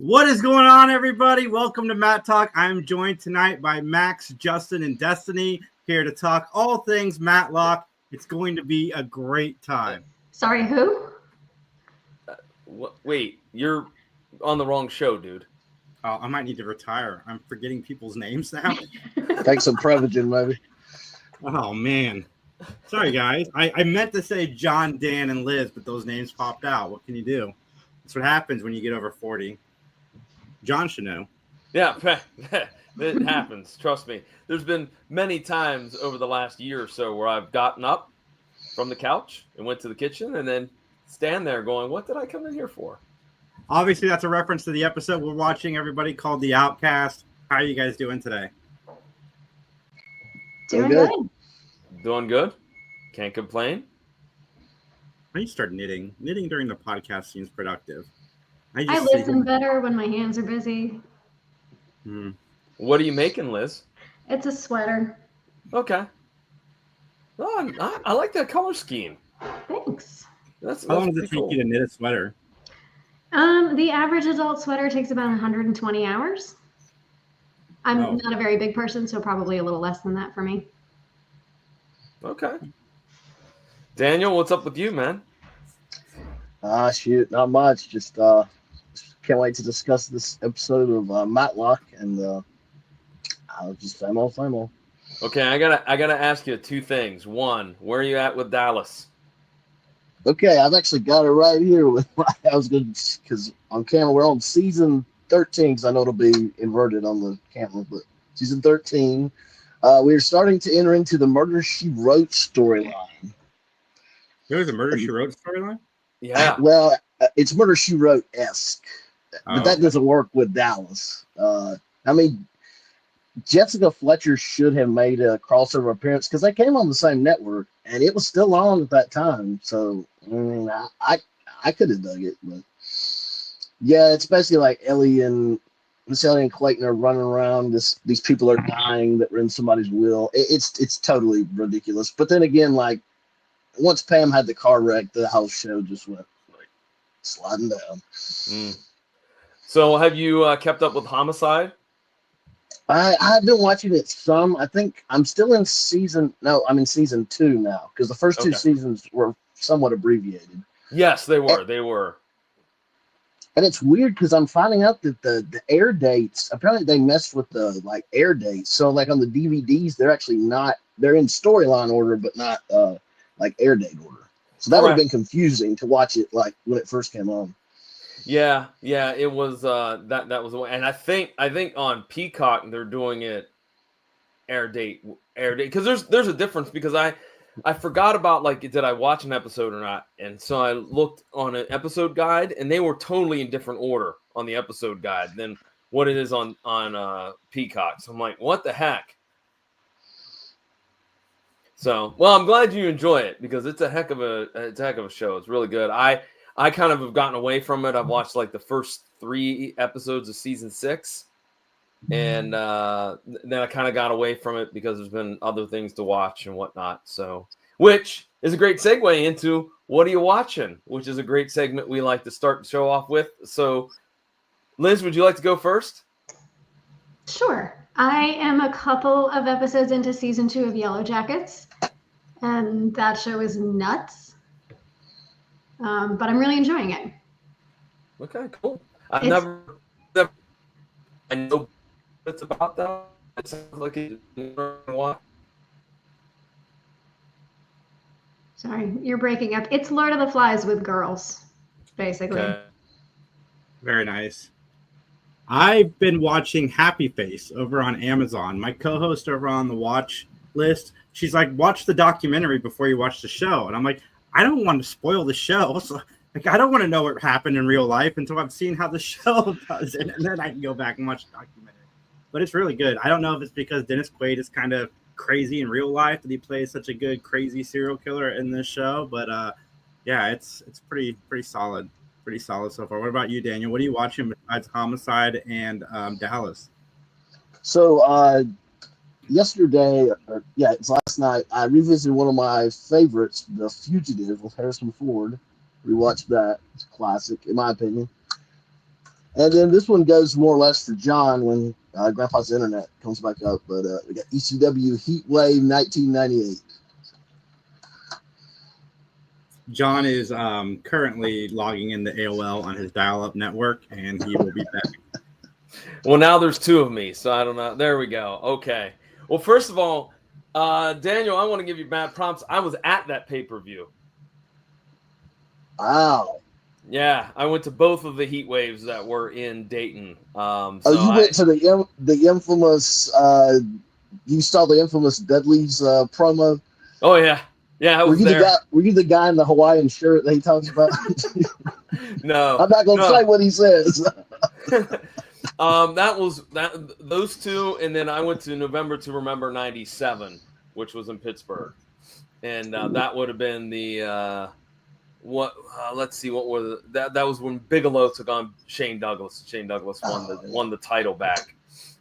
What is going on, everybody? Welcome to Mattalk. I'm joined tonight by Max, Justin, and Destiny here to talk all things Matlock. It's going to be a great time. Sorry, who? Wait, you're on the wrong show, dude. Oh, I might need to retire. I'm forgetting people's names now. Take some Prevagen, maybe. Oh, man. Sorry, guys. I meant to say John, Dan, and Liz, but those names popped out. What can you do? That's what happens when you get over 40. John should know. Yeah, it happens. Trust me. There's been many times over the last year or so where I've gotten up from the couch and went to the kitchen and then stand there going, what did I come in here for? Obviously, that's a reference to the episode we're watching, everybody, called The Outcast. How are you guys doing today? Doing good. Doing good. Can't complain. I need to start knitting. Knitting during the podcast seems productive. I listen better when my hands are busy. What are you making, Liz? It's a sweater. Okay. Oh, I like that color scheme. Thanks. How long does it take you to knit a sweater? The average adult sweater takes about 120 hours. I'm not a very big person, so probably a little less than that for me. Okay. Daniel, what's up with you, man? Shoot, not much. Just can't wait to discuss this episode of Matlock, and I'll just same old. Okay, I gotta ask you two things. One, where are you at with Dallas? Okay, I've actually got it right here. I was good because on camera we're on season 13. Because I know it'll be inverted on the camera, but season 13. We're starting to enter into the Murder She Wrote storyline. There's a Murder She Wrote storyline? Yeah. Well, it's Murder She Wrote-esque, but that doesn't work with Dallas. I mean, Jessica Fletcher should have made a crossover appearance because they came on the same network, and it was still on at that time. So, I mean, I could have dug it, but yeah, it's basically like Ellie and Clayton are running around. These people are dying that were in somebody's will. It's totally ridiculous. But then again, like, once Pam had the car wreck, the whole show just went like sliding down. So have you kept up with Homicide? I've been watching it some. I think I'm still in season 2 now because the first two seasons were somewhat abbreviated. Yes, they were. And it's weird because I'm finding out that the air dates, apparently they messed with the like air dates. So like on the DVDs, they're actually not, they're in storyline order, but not like air date order. So that would have been confusing to watch it like when it first came on. Yeah, it was that was the way. And I think on Peacock they're doing it air date because there's a difference because I forgot about like did I watch an episode or not, and so I looked on an episode guide and they were totally in different order on the episode guide than what it is on Peacock. So I'm like, what the heck? So, well, I'm glad you enjoy it because it's a heck of a show. It's really good. I kind of have gotten away from it. I've watched like the first 3 episodes of season 6, and then I kind of got away from it because there's been other things to watch and whatnot. So, which is a great segue into what are you watching? Which is a great segment we like to start the show off with. So, Liz, would you like to go first? Sure. I am a couple of episodes into season 2 of Yellow Jackets, and that show is nuts. But I'm really enjoying it. Okay, cool. I know it's about that. It sounds like it's what? Sorry, you're breaking up. It's Lord of the Flies with girls, basically. Okay. Very nice. I've been watching Happy Face over on Amazon. My co-host over on the watch list, she's like, watch the documentary before you watch the show. And I'm like, I don't want to spoil the show. So, like, I don't want to know what happened in real life until I've seen how the show does it. And then I can go back and watch the documentary. But it's really good. I don't know if it's because Dennis Quaid is kind of crazy in real life that he plays such a good, crazy serial killer in this show. But, yeah, it's pretty solid. Pretty solid so far. What about you, Daniel? What are you watching besides Homicide and Dallas? So yesterday, it's last night, I revisited one of my favorites, The Fugitive with Harrison Ford. Rewatched that. It's a classic, in my opinion. And then this one goes more or less to John when Grandpa's internet comes back up. But we got ECW Heatwave 1998. John is currently logging in the AOL on his dial-up network, and he will be back. Well, now there's two of me, so I don't know. There we go. Okay. Well, first of all, Daniel, I want to give you bad prompts. I was at that pay-per-view. Wow. Yeah, I went to both of the heat waves that were in Dayton. Went to the infamous. You saw the infamous Dudley's promo. Oh yeah, I was there. Were you the guy in the Hawaiian shirt that he talks about? No, I'm not gonna say what he says. That was those two, and then I went to November to Remember '97, which was in Pittsburgh, and that would have been the. Let's see, what was that was when Bigelow took on Shane Douglas. Shane Douglas won the title back.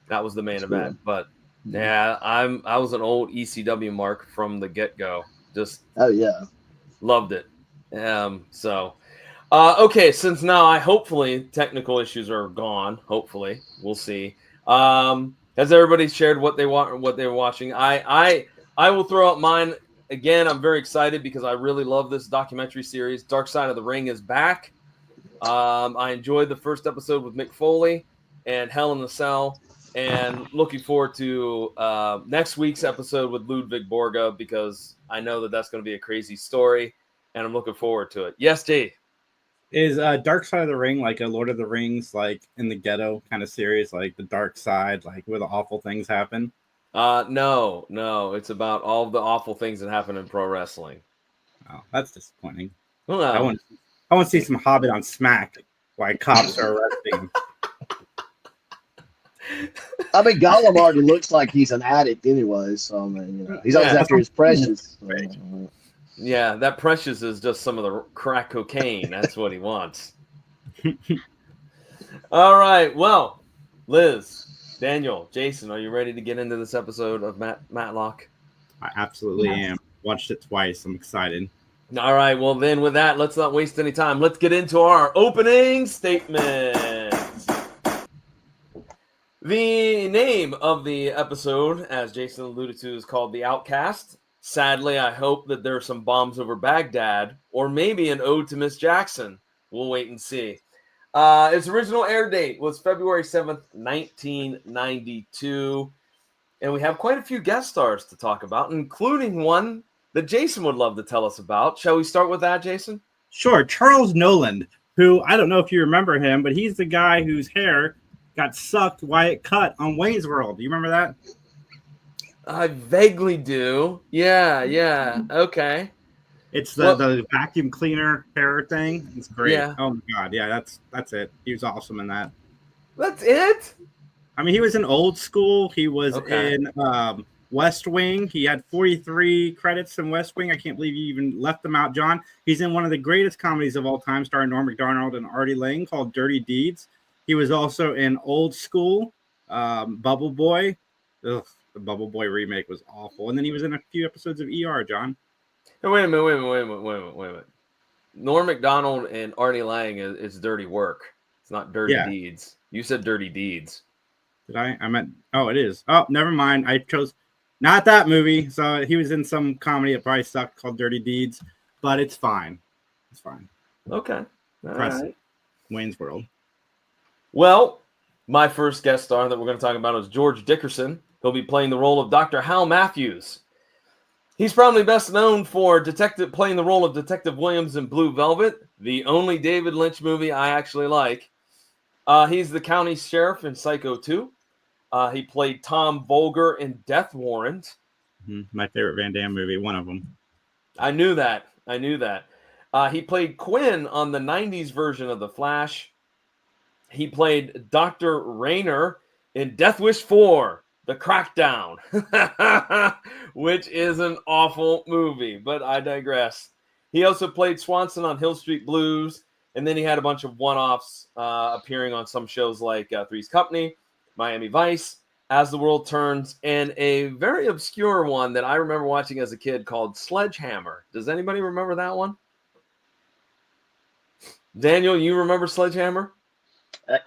That was the main event. But yeah, I was an old ECW mark from the get-go. Just loved it. Okay, since now hopefully technical issues are gone. Hopefully, we'll see. Has everybody shared what they want, what they're watching? I will throw out mine. Again, I'm very excited because I really love this documentary series. Dark Side of the Ring is back. I enjoyed the first episode with Mick Foley and Hell in the Cell, and looking forward to next week's episode with Ludwig Borga because I know that that's going to be a crazy story, and I'm looking forward to it. Yes, Jay? Is Dark Side of the Ring like a Lord of the Rings, like in the ghetto kind of series, like the dark side, like where the awful things happen? No, it's about all the awful things that happen in pro wrestling. Oh, that's disappointing. Well, I want to see some Hobbit on Smack while cops are arresting him. I mean, Gollum already looks like he's an addict anyway, so I mean, he's always after his precious. Yeah, that precious is just some of the crack cocaine. That's what he wants. All right, well, Liz, Daniel, Jason, are you ready to get into this episode of Matlock? I absolutely am. Watched it twice. I'm excited. All right. Well, then with that, let's not waste any time. Let's get into our opening statement. The name of the episode, as Jason alluded to, is called The Outcast. Sadly, I hope that there are some bombs over Baghdad or maybe an ode to Miss Jackson. We'll wait and see. Its original air date was February 7th, 1992. And we have quite a few guest stars to talk about, including one that Jason would love to tell us about. Shall we start with that, Jason? Sure. Charles Noland, who I don't know if you remember him, but he's the guy whose hair got sucked while it cut on Wayne's World. Do you remember that? I vaguely do. Yeah. Okay. It's the vacuum cleaner hair thing. It's great. Yeah. Oh my god. Yeah, that's it. He was awesome in that. That's it? I mean, he was in Old School. He was in West Wing. He had 43 credits in West Wing. I can't believe you even left them out, John. He's in one of the greatest comedies of all time, starring Norm Macdonald and Artie Lang, called Dirty Deeds. He was also in Old School, Bubble Boy. Ugh, the Bubble Boy remake was awful. And then he was in a few episodes of ER, John. Hey, wait a minute. Norm Macdonald and Artie Lang is dirty work. It's not Dirty Deeds. You said Dirty Deeds. Did I? I meant, it is. Oh, never mind. I chose not that movie. So he was in some comedy that probably sucked called Dirty Deeds, but it's fine. It's fine. Okay. All right. Wayne's World. Well, my first guest star that we're going to talk about is George Dickerson. He'll be playing the role of Dr. Hal Matthews. He's probably best known for playing the role of Detective Williams in Blue Velvet, the only David Lynch movie I actually like. He's the county sheriff in Psycho 2. He played Tom Volger in Death Warrant. My favorite Van Damme movie, one of them. I knew that. He played Quinn on the 90s version of The Flash. He played Dr. Rayner in Death Wish 4, The Crackdown, which is an awful movie, but I digress. He also played Swanson on Hill Street Blues, and then he had a bunch of one-offs appearing on some shows like Three's Company, Miami Vice, As the World Turns, and a very obscure one that I remember watching as a kid called Sledgehammer. Does anybody remember that one? Daniel, you remember Sledgehammer?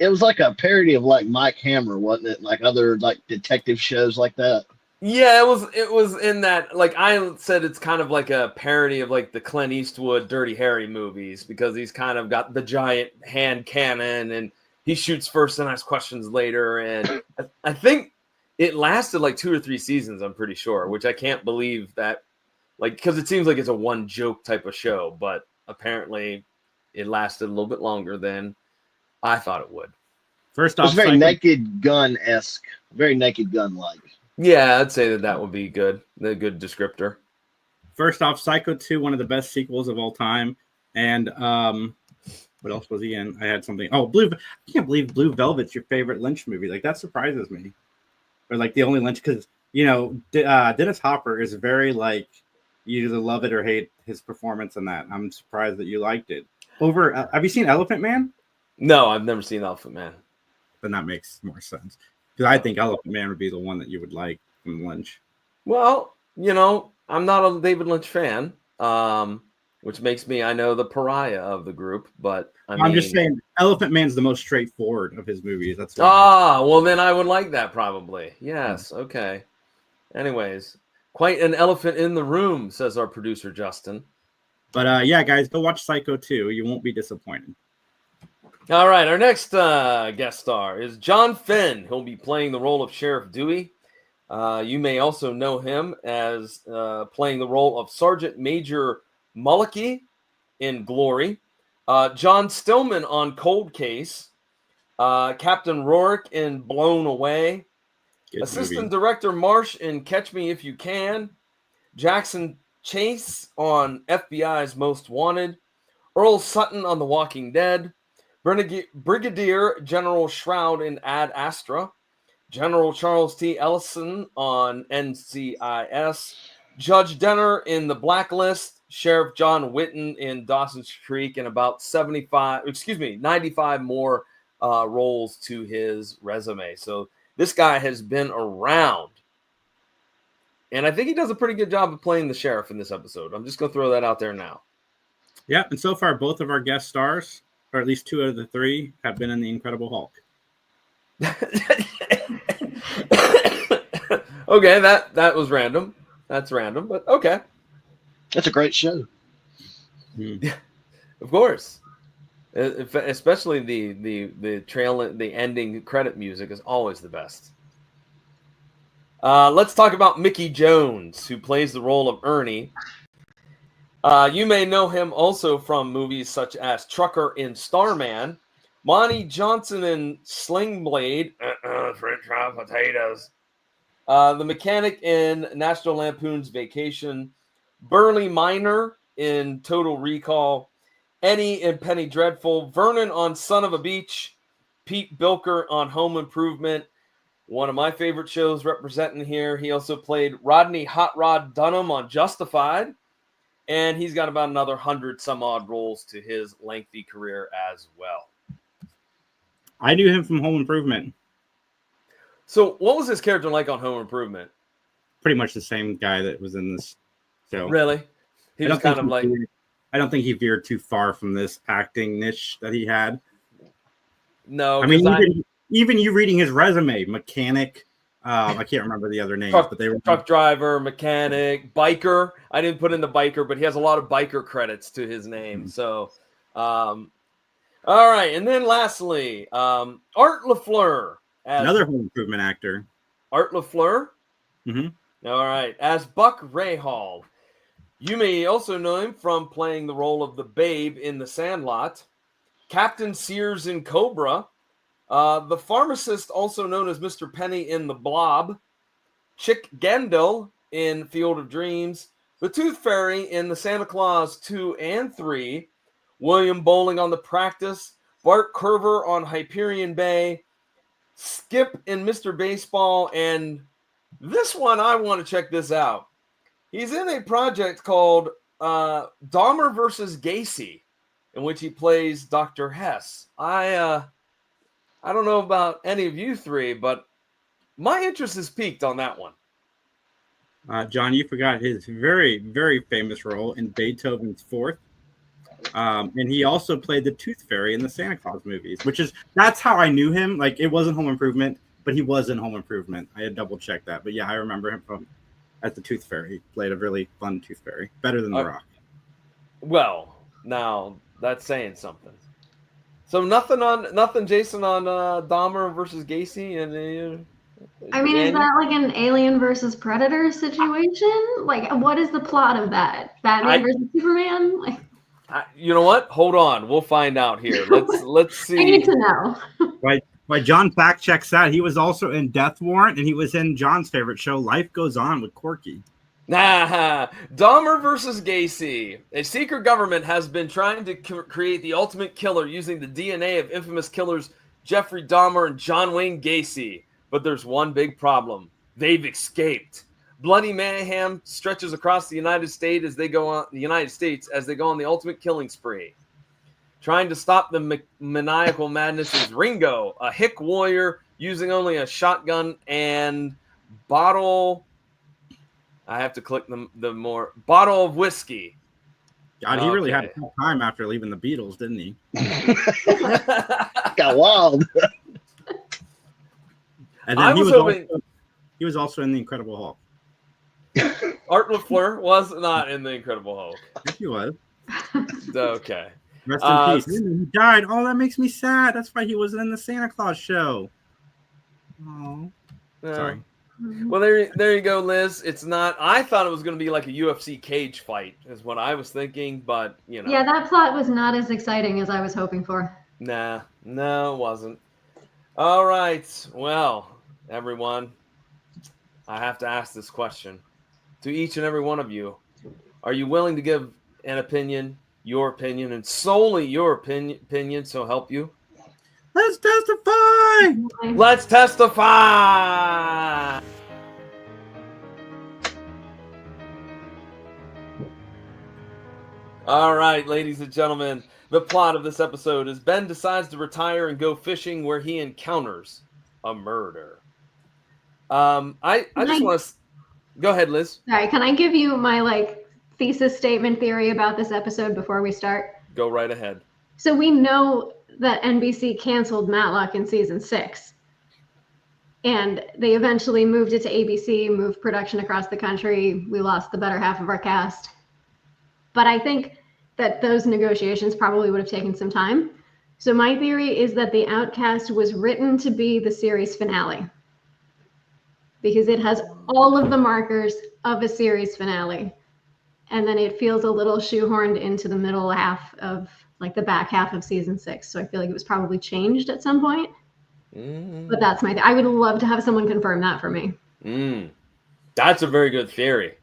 It was like a parody of like Mike Hammer, wasn't it? Like other like detective shows like that. Yeah, it was in that, like I said, it's kind of like a parody of like the Clint Eastwood Dirty Harry movies, because he's kind of got the giant hand cannon and he shoots first and asks questions later. And I think it lasted like 2 or 3 seasons, I'm pretty sure, which I can't believe that, like, because it seems like it's a one joke type of show, but apparently it lasted a little bit longer than I thought it would. First It was off, very Naked Gun-esque, very Naked Gun-like. Yeah, I'd say that would be good. A good descriptor. First off, Psycho 2, one of the best sequels of all time. And what else was he in? I had something. Oh, I can't believe Blue Velvet's your favorite Lynch movie. Like, that surprises me. Or like the only Lynch, because Dennis Hopper is very like, you either love it or hate his performance in that. I'm surprised that you liked it. Have you seen Elephant Man? No, I've never seen Elephant Man. Then that makes more sense. Because I think Elephant Man would be the one that you would like from Lynch. Well, I'm not a David Lynch fan, which makes me, I know, the pariah of the group. But I'm just saying, Elephant Man's the most straightforward of his movies. That's well, then I would like that probably. Yes, okay. Anyways, quite an elephant in the room, says our producer Justin. But yeah, guys, go watch Psycho 2. You won't be disappointed. All right, our next guest star is John Finn. He'll be playing the role of Sheriff Dewey. You may also know him as playing the role of Sergeant Major Mullicky in Glory, John Stillman on Cold Case, Captain Rourke in Blown Away, Good Assistant movie. Director Marsh in Catch Me If You Can, Jackson Chase on FBI's Most Wanted, Earl Sutton on The Walking Dead, Brigadier General Shroud in Ad Astra, General Charles T. Ellison on NCIS, Judge Denner in The Blacklist, Sheriff John Witten in Dawson's Creek, and about 95 more roles to his resume. So this guy has been around. And I think he does a pretty good job of playing the sheriff in this episode. I'm just going to throw that out there now. Yeah, and so far, both of our guest stars, or at least 2 out of the 3, have been in The Incredible Hulk. Okay, that was random. That's random, but okay. That's a great show. Of course. Especially the ending credit music is always the best. Let's talk about Mickey Jones, who plays the role of Ernie. You may know him also from movies such as Trucker in Starman, Monty Johnson in Sling Blade, French fried potatoes, the mechanic in National Lampoon's Vacation, Burley Minor in Total Recall, Eddie in Penny Dreadful, Vernon on Son of a Beach, Pete Bilker on Home Improvement, one of my favorite shows representing here. He also played Rodney Hot Rod Dunham on Justified, and he's got about another 100 some odd roles to his lengthy career as well. I knew him from Home Improvement. So what was his character like on Home Improvement? Pretty much the same guy that was in this show. Really? He was kind of like... I don't think he veered too far from this acting niche that he had. No. I mean, even you reading his resume, mechanic, I can't remember the other names, but they were truck driver, mechanic, biker. I didn't put in the biker, but he has a lot of biker credits to his name. Mm-hmm. So, all right. And then lastly, Art LaFleur. Another Home Improvement actor. Art LaFleur? Mm-hmm. All right. As Buck Rahal. You may also know him from playing the role of the Babe in The Sandlot, Captain Sears in Cobra, the pharmacist, also known as Mr. Penny in The Blob, Chick Gendel in Field of Dreams, the Tooth Fairy in the Santa Claus 2 and 3, William Bowling on The Practice, Bart Curver on Hyperion Bay, Skip in Mr. Baseball, and this one, I want to check this out. He's in a project called Dahmer versus Gacy, in which he plays Dr. Hess. I don't know about any of you 3, but my interest is piqued on that one. John, you forgot his very, very famous role in Beethoven's Fourth. And he also played the Tooth Fairy in the Santa Claus movies, that's how I knew him. Like, it wasn't Home Improvement, but he was in Home Improvement. I had double checked that. But yeah, I remember him as the Tooth Fairy. He played a really fun Tooth Fairy, better than The Rock. Well, now that's saying something. So nothing, Jason, on Dahmer versus Gacy, and I mean, is that like an Alien versus Predator situation? Like, what is the plot of that? Batman versus Superman? Like, you know what? Hold on, we'll find out here. Let's see. I need to know. Why John fact checks that he was also in Death Warrant, and he was in John's favorite show, Life Goes On, with Corky. Dahmer versus Gacy. A secret government has been trying to create the ultimate killer using the DNA of infamous killers Jeffrey Dahmer and John Wayne Gacy. But there's one big problem. They've escaped. Bloody mayhem stretches across the United States as they go on the ultimate killing spree. Trying to stop the maniacal madness is Ringo, a hick warrior using only a shotgun and bottle. I have to click the bottle of whiskey. God, he really had a tough time after leaving the Beatles, didn't he? Got wild. And then he was also in The Incredible Hulk. Art LaFleur was not in The Incredible Hulk. Yes, he was. Okay. Rest in peace. He died. Oh, that makes me sad. That's why he wasn't in the Santa Claus show. Oh, sorry. Well, there you go, Liz. It's not. I thought it was going to be like a UFC cage fight, is what I was thinking, but you know. Yeah, that plot was not as exciting as I was hoping for. No, it wasn't. All right. Well, everyone, I have to ask this question to each and every one of you. Are you willing to give an opinion, your opinion, and solely your opinion, so help you? Let's testify! Let's testify! All right, ladies and gentlemen, the plot of this episode is Ben decides to retire and go fishing where he encounters a murder. I just want to go ahead, Liz. Sorry, can I give you my thesis statement theory about this episode before we start? Go right ahead. So we know that NBC canceled Matlock in season 6. And they eventually moved it to ABC, moved production across the country. We lost the better half of our cast. But I think that those negotiations probably would have taken some time. So my theory is that The Outcast was written to be the series finale, because it has all of the markers of a series finale. And then it feels a little shoehorned into the middle half of the back half of season 6. So I feel like it was probably changed at some point. But that's I would love to have someone confirm that for me. That's a very good theory.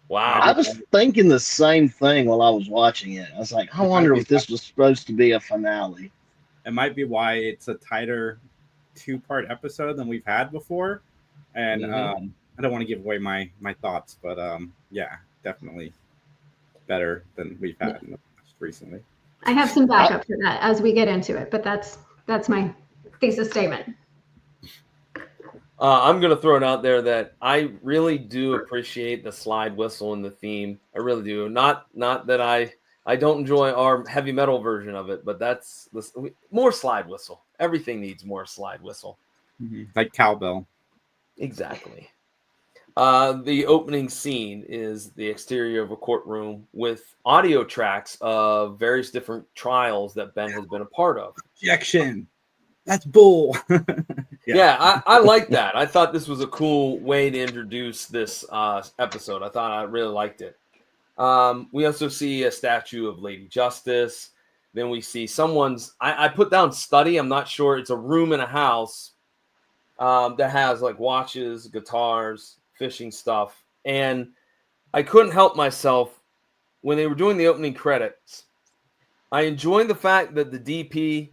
Wow. I was thinking the same thing while I was watching it. I was like, I wonder if this was supposed to be a finale. It might be why it's a tighter 2-part episode than we've had before. And I don't want to give away my thoughts, but yeah, definitely better than we've had recently. I have some backup for that as we get into it, but that's my thesis statement. I'm going to throw it out there that I really do appreciate the slide whistle in the theme. I really do. Not that I don't enjoy our heavy metal version of it, but that's more slide whistle. Everything needs more slide whistle. Like cowbell. Exactly. The opening scene is the exterior of a courtroom with audio tracks of various different trials that Ben has been a part of. Objection. That's bull. Yeah, I like that. I thought this was a cool way to introduce this episode. I really liked it. We also see a statue of Lady Justice. Then we see I put down study. I'm not sure. It's a room in a house that has watches, guitars, fishing stuff. And I couldn't help myself when they were doing the opening credits. I enjoyed the fact that the DP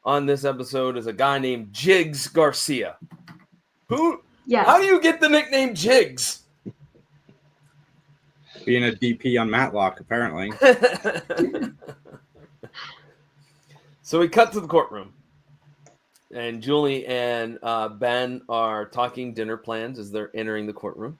on this episode is a guy named Jiggs Garcia. Who? Yes. How do you get the nickname Jiggs? Being a DP on Matlock, apparently. So we cut to the courtroom. And Julie and Ben are talking dinner plans as they're entering the courtroom.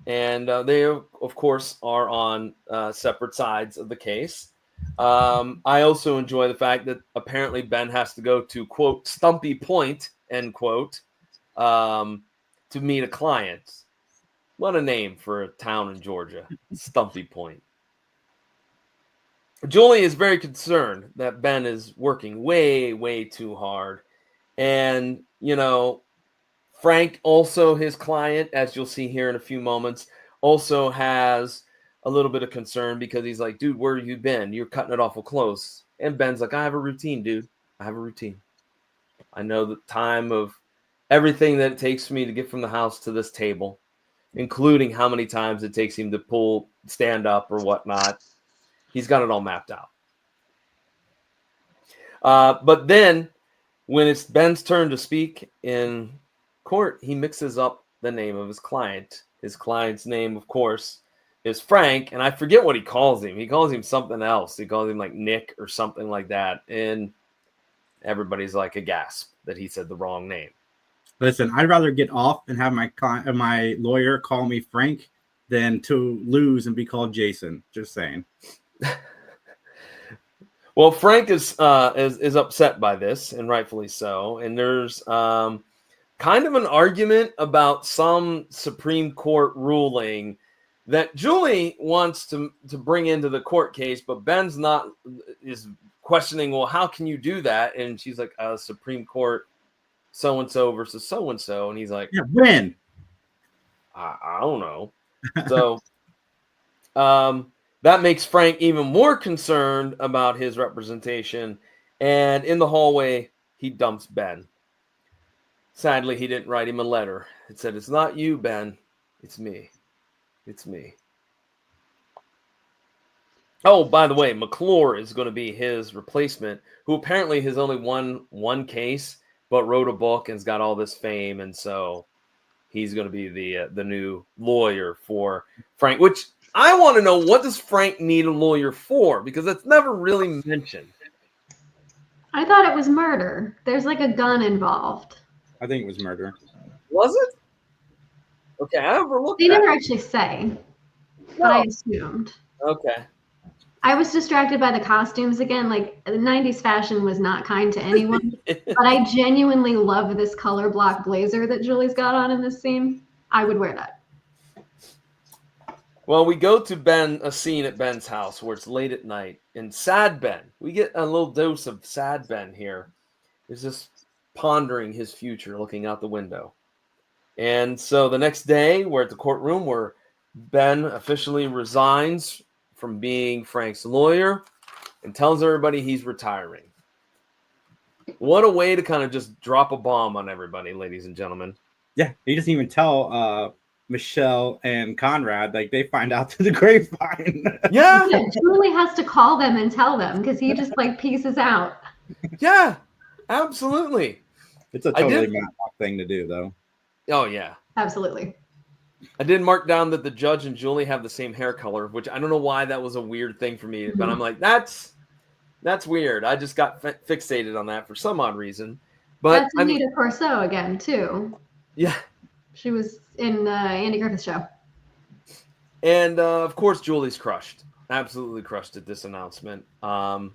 And they, of course, are on separate sides of the case. I also enjoy the fact that apparently Ben has to go to, quote, Stumpy Point, end quote, to meet a client. What a name for a town in Georgia, Stumpy Point. Julie is very concerned that Ben is working way, way too hard. And, Frank, also his client, as you'll see here in a few moments, also has a little bit of concern because he's like, dude, where have you been? You're cutting it awful close. And Ben's like, I have a routine, dude. I have a routine. I know the time of everything that it takes for me to get from the house to this table, including how many times it takes him to stand up or whatnot. He's got it all mapped out. But then when it's Ben's turn to speak in court, he mixes up the name of his client. His client's name, of course, is Frank, and I forget what he calls him. He calls him something else. He calls him like Nick or something like that. And everybody's like aghast that he said the wrong name. Listen, I'd rather get off and have my lawyer call me Frank than to lose and be called Jason. Just saying. Well, Frank is upset by this, and rightfully so. And there's kind of an argument about some Supreme Court ruling that Julie wants to bring into the court case, but Ben's is questioning, well, how can you do that? And she's like, Supreme Court so-and-so versus so-and-so. And he's like, yeah, when? I don't know. So that makes Frank even more concerned about his representation. And in the hallway, he dumps Ben. Sadly, he didn't write him a letter. It said, it's not you, Ben. It's me. It's me. Oh, by the way, McClure is going to be his replacement, who apparently has only won one case, but wrote a book and's got all this fame. And so he's going to be the new lawyer for Frank, which I want to know, what does Frank need a lawyer for? Because that's never really mentioned. I thought it was murder. There's like a gun involved. I think it was murder. Was it? Okay, I overlooked They that. never actually say, but I assumed. Okay. I was distracted by the costumes again. Like, the 90s fashion was not kind to anyone. But I genuinely love this color block blazer that Julie's got on in this scene. I would wear that. Well, we go to a scene at Ben's house where it's late at night. And sad Ben, we get a little dose of sad Ben here. He's just pondering his future, looking out the window. And so the next day, we're at the courtroom where Ben officially resigns from being Frank's lawyer and tells everybody he's retiring. What a way to kind of just drop a bomb on everybody, ladies and gentlemen. Yeah, he doesn't even tell Michelle and Conrad. Like, they find out through the grapevine. Yeah. Julie has to call them and tell them because he just like pieces out. Yeah, absolutely. It's a totally Matlock thing to do, though. Oh, yeah. Absolutely. I did mark down that the judge and Julie have the same hair color, which I don't know why that was a weird thing for me, but I'm like, that's weird. I just got fixated on that for some odd reason. But that's Anita Corso again, too. Yeah. She was in Andy Griffith's show. And, of course, Julie's crushed. Absolutely crushed at this announcement. And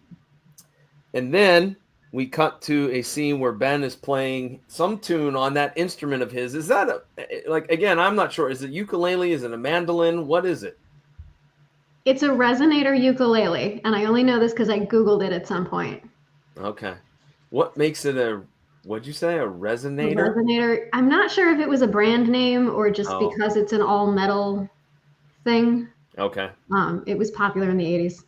then we cut to a scene where Ben is playing some tune on that instrument of his. Is that again, I'm not sure. Is it ukulele? Is it a mandolin? What is it? It's a resonator ukulele. And I only know this because I Googled it at some point. Okay. What makes it what'd you say? A resonator? Resonator. I'm not sure if it was a brand name or just because it's an all metal thing. Okay. It was popular in the 80s.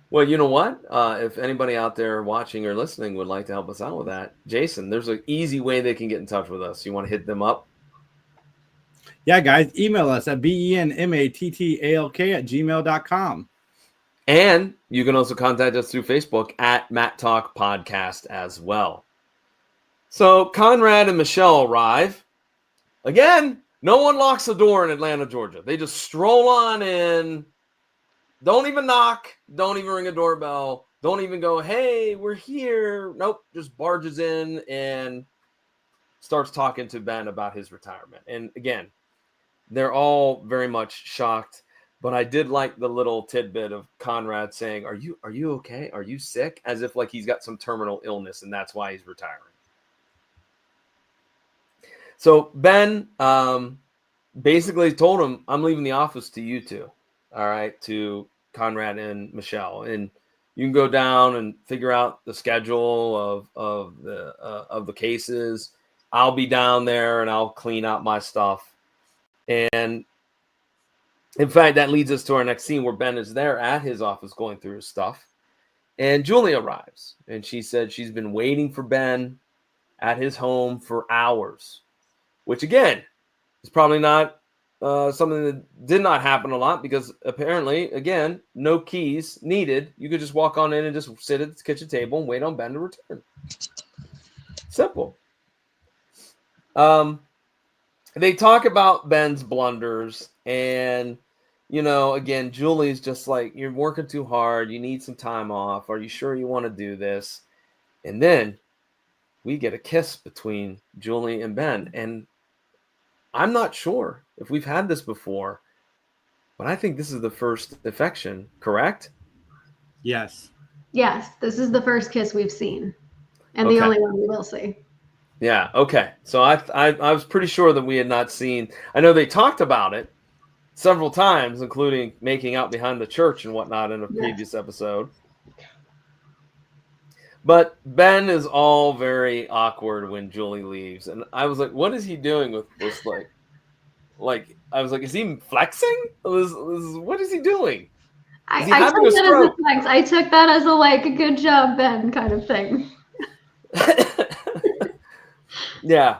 Well, you know what? If anybody out there watching or listening would like to help us out with that, Jason, there's an easy way they can get in touch with us. You want to hit them up? Yeah, guys, email us at benmattalk@gmail.com. And you can also contact us through Facebook at Mattalk Podcast as well. So Conrad and Michelle arrive. Again, no one locks the door in Atlanta, Georgia. They just stroll on in. Don't even knock. Don't even ring a doorbell. Don't even go, hey, we're here. Nope. Just barges in and starts talking to Ben about his retirement. And again, they're all very much shocked. But I did like the little tidbit of Conrad saying, are you okay? Are you sick? As if like he's got some terminal illness and that's why he's retiring. So Ben basically told him, I'm leaving the office to you two. All right, to Conrad and Michelle. And you can go down and figure out the schedule of the cases. I'll be down there and I'll clean out my stuff. And in fact, that leads us to our next scene where Ben is there at his office going through his stuff. And Julie arrives. And she said she's been waiting for Ben at his home for hours. Which, again, is probably not something that did not happen a lot because apparently, again, no keys needed. You could just walk on in and just sit at the kitchen table and wait on Ben to return. Simple. They talk about Ben's blunders and, you know, again, Julie's just like, you're working too hard. You need some time off. Are you sure you want to do this? And then we get a kiss between Julie and Ben. And I'm not sure if we've had this before, but I think this is the first affection, correct? Yes. Yes, this is the first kiss we've seen, and the only one we will see. Yeah, okay. So I was pretty sure that we had not seen. I know they talked about it several times, including making out behind the church and whatnot in a previous episode. But Ben is all very awkward when Julie leaves. And I was like, what is he doing with this? Like I was like, is he flexing? What is he doing? I took that as a flex. I took that as a like, a good job, Ben kind of thing. Yeah.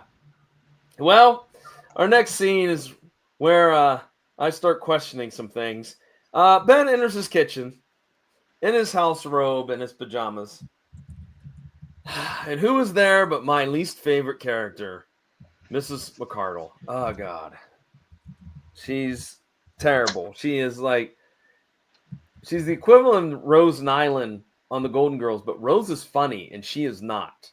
Well, our next scene is where I start questioning some things. Ben enters his kitchen in his house robe and his pajamas. And who is there but my least favorite character, Mrs. McCardle. Oh, God. She's terrible. She is like, she's the equivalent of Rose Nyland on the Golden Girls, but Rose is funny, and she is not.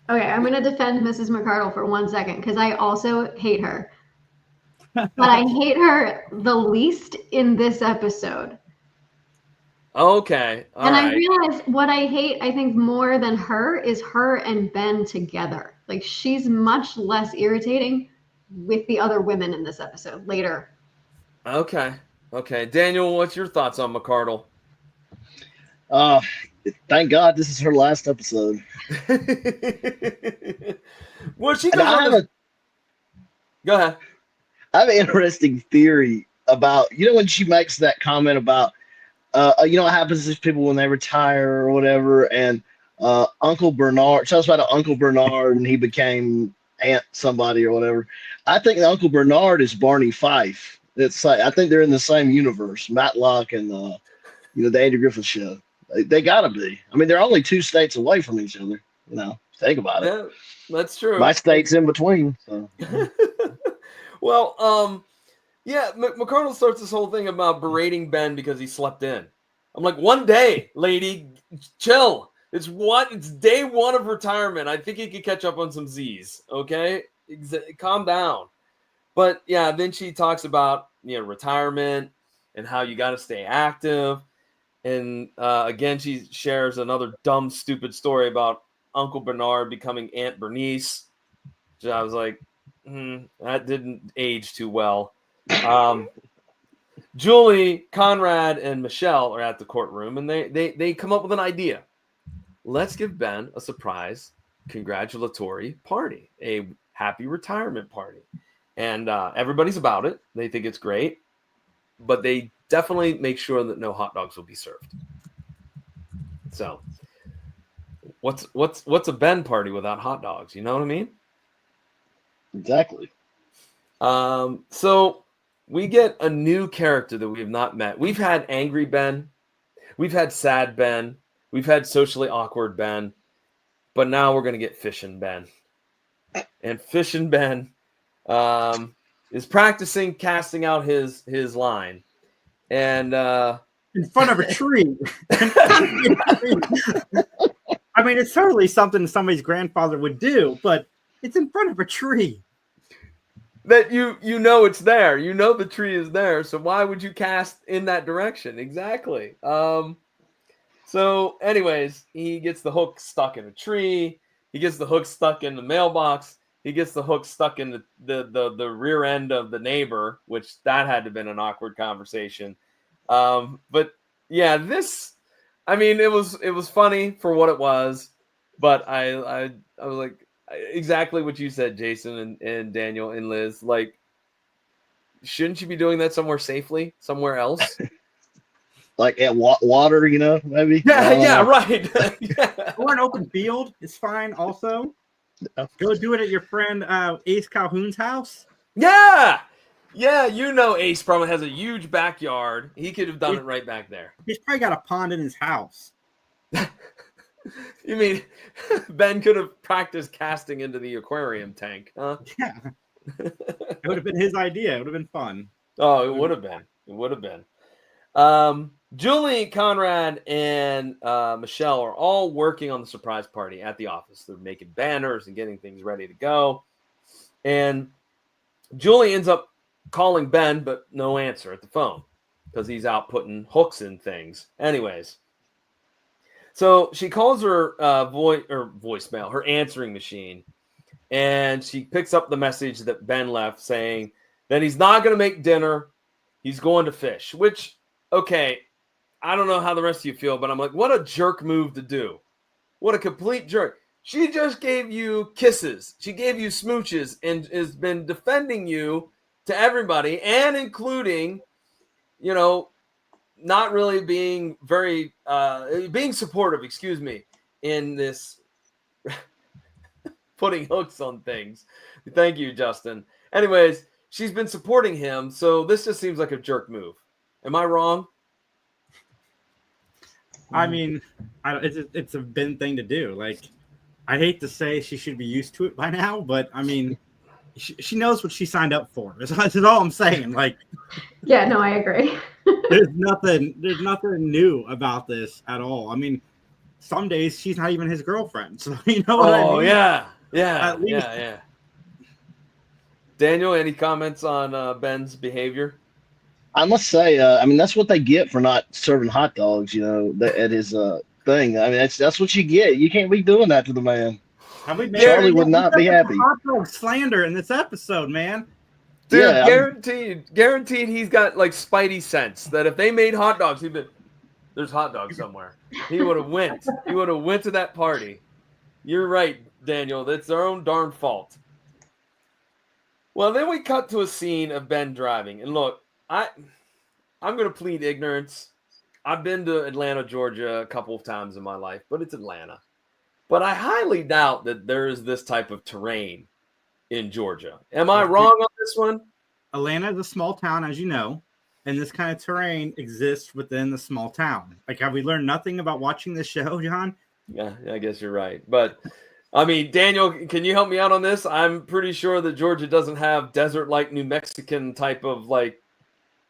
Okay, I'm going to defend Mrs. McCardle for 1 second, because I also hate her. But I hate her the least in this episode. Okay. All and right. I realize what I hate, I think, more than her is her and Ben together. Like, she's much less irritating with the other women in this episode later. Okay. Daniel, what's your thoughts on McCardle? Thank God this is her last episode. Well, she goes Go ahead. I have an interesting theory about, when she makes that comment about, what happens to people when they retire or whatever, and Uncle Bernard, tells about Uncle Bernard and he became Aunt somebody or whatever. I think that Uncle Bernard is Barney Fife. It's like, I think they're in the same universe, Matlock and the Andy Griffith Show. They gotta be. I mean, they're only 2 states away from each other. Think about it. Yeah, that's true. My state's in between. So. Well, yeah, McCardle starts this whole thing about berating Ben because he slept in. I'm like, one day, lady, chill. It's day 1 of retirement. I think he could catch up on some Z's. Okay, calm down. But yeah, then she talks about retirement and how you got to stay active. And again, she shares another dumb, stupid story about Uncle Bernard becoming Aunt Bernice. So I was like, that didn't age too well. Julie, Conrad, and Michelle are at the courtroom, and they come up with an idea. Let's give Ben a surprise congratulatory party, a happy retirement party. And everybody's about it. They think it's great, but they definitely make sure that no hot dogs will be served. So what's a Ben party without hot dogs? You know what I mean? Exactly. So we get a new character that we have not met. We've had angry Ben. We've had sad Ben. We've had socially awkward Ben. But now we're going to get Fishin' Ben. And Fishin' Ben is practicing casting out his line. And in front of a tree. I mean, it's totally something somebody's grandfather would do, but it's in front of a tree. that you know it's there. You know the tree is there. So why would you cast in that direction? Exactly. So anyways, he gets the hook stuck in a tree. He gets the hook stuck in the mailbox. He gets the hook stuck in the rear end of the neighbor, which that had to have been an awkward conversation. But yeah, I mean, it was funny for what it was, but I was like, exactly what you said, Jason and Daniel and Liz. Like, shouldn't you be doing that somewhere safely, somewhere else? Like at water, maybe. Yeah, right. Yeah. Or an open field is fine. Also, go do it at your friend Ace Calhoun's house. Yeah, Ace probably has a huge backyard. He could have done it right back there. He's probably got a pond in his house. You mean Ben could have practiced casting into the aquarium tank, huh? Yeah. It would have been his idea. It would have been fun. Oh, it would have been. It would have been. Julie, Conrad, and Michelle are all working on the surprise party at the office. They're making banners and getting things ready to go. And Julie ends up calling Ben, but no answer at the phone because he's out putting hooks in things. Anyways, so she calls her voicemail, her answering machine, and she picks up the message that Ben left saying that he's not going to make dinner. He's going to fish, which, okay, I don't know how the rest of you feel, but I'm like, what a jerk move to do. What a complete jerk. She just gave you kisses. She gave you smooches and has been defending you to everybody and including, not really being very, being supportive, in this putting hooks on things. Thank you, Justin. Anyways, she's been supporting him, so this just seems like a jerk move. Am I wrong? I mean, it's a Ben thing to do. Like, I hate to say she should be used to it by now, but I mean, she knows what she signed up for. That's all I'm saying. Like, yeah, no, I agree. there's nothing new about this at all. I mean, some days she's not even his girlfriend. So you know what I mean? Yeah. Daniel, any comments on Ben's behavior? I must say, that's what they get for not serving hot dogs, at his thing. I mean, that's what you get. You can't be doing that to the man. Charlie would not be happy. Hot dog slander in this episode, man. Dude, yeah, guaranteed he's got like spidey sense that if they made hot dogs, there's hot dogs somewhere. He would have went. He would have went to that party. You're right, Daniel. That's their own darn fault. Well, then we cut to a scene of Ben driving. And look, I'm going to plead ignorance. I've been to Atlanta, Georgia a couple of times in my life, but it's Atlanta. But I highly doubt that there is this type of terrain in Georgia. Am I wrong on this one? Atlanta is a small town, as you know, and this kind of terrain exists within the small town. Like, have we learned nothing about watching this show, John? Yeah, I guess you're right. But, I mean, Daniel, can you help me out on this? I'm pretty sure that Georgia doesn't have desert-like New Mexican type of,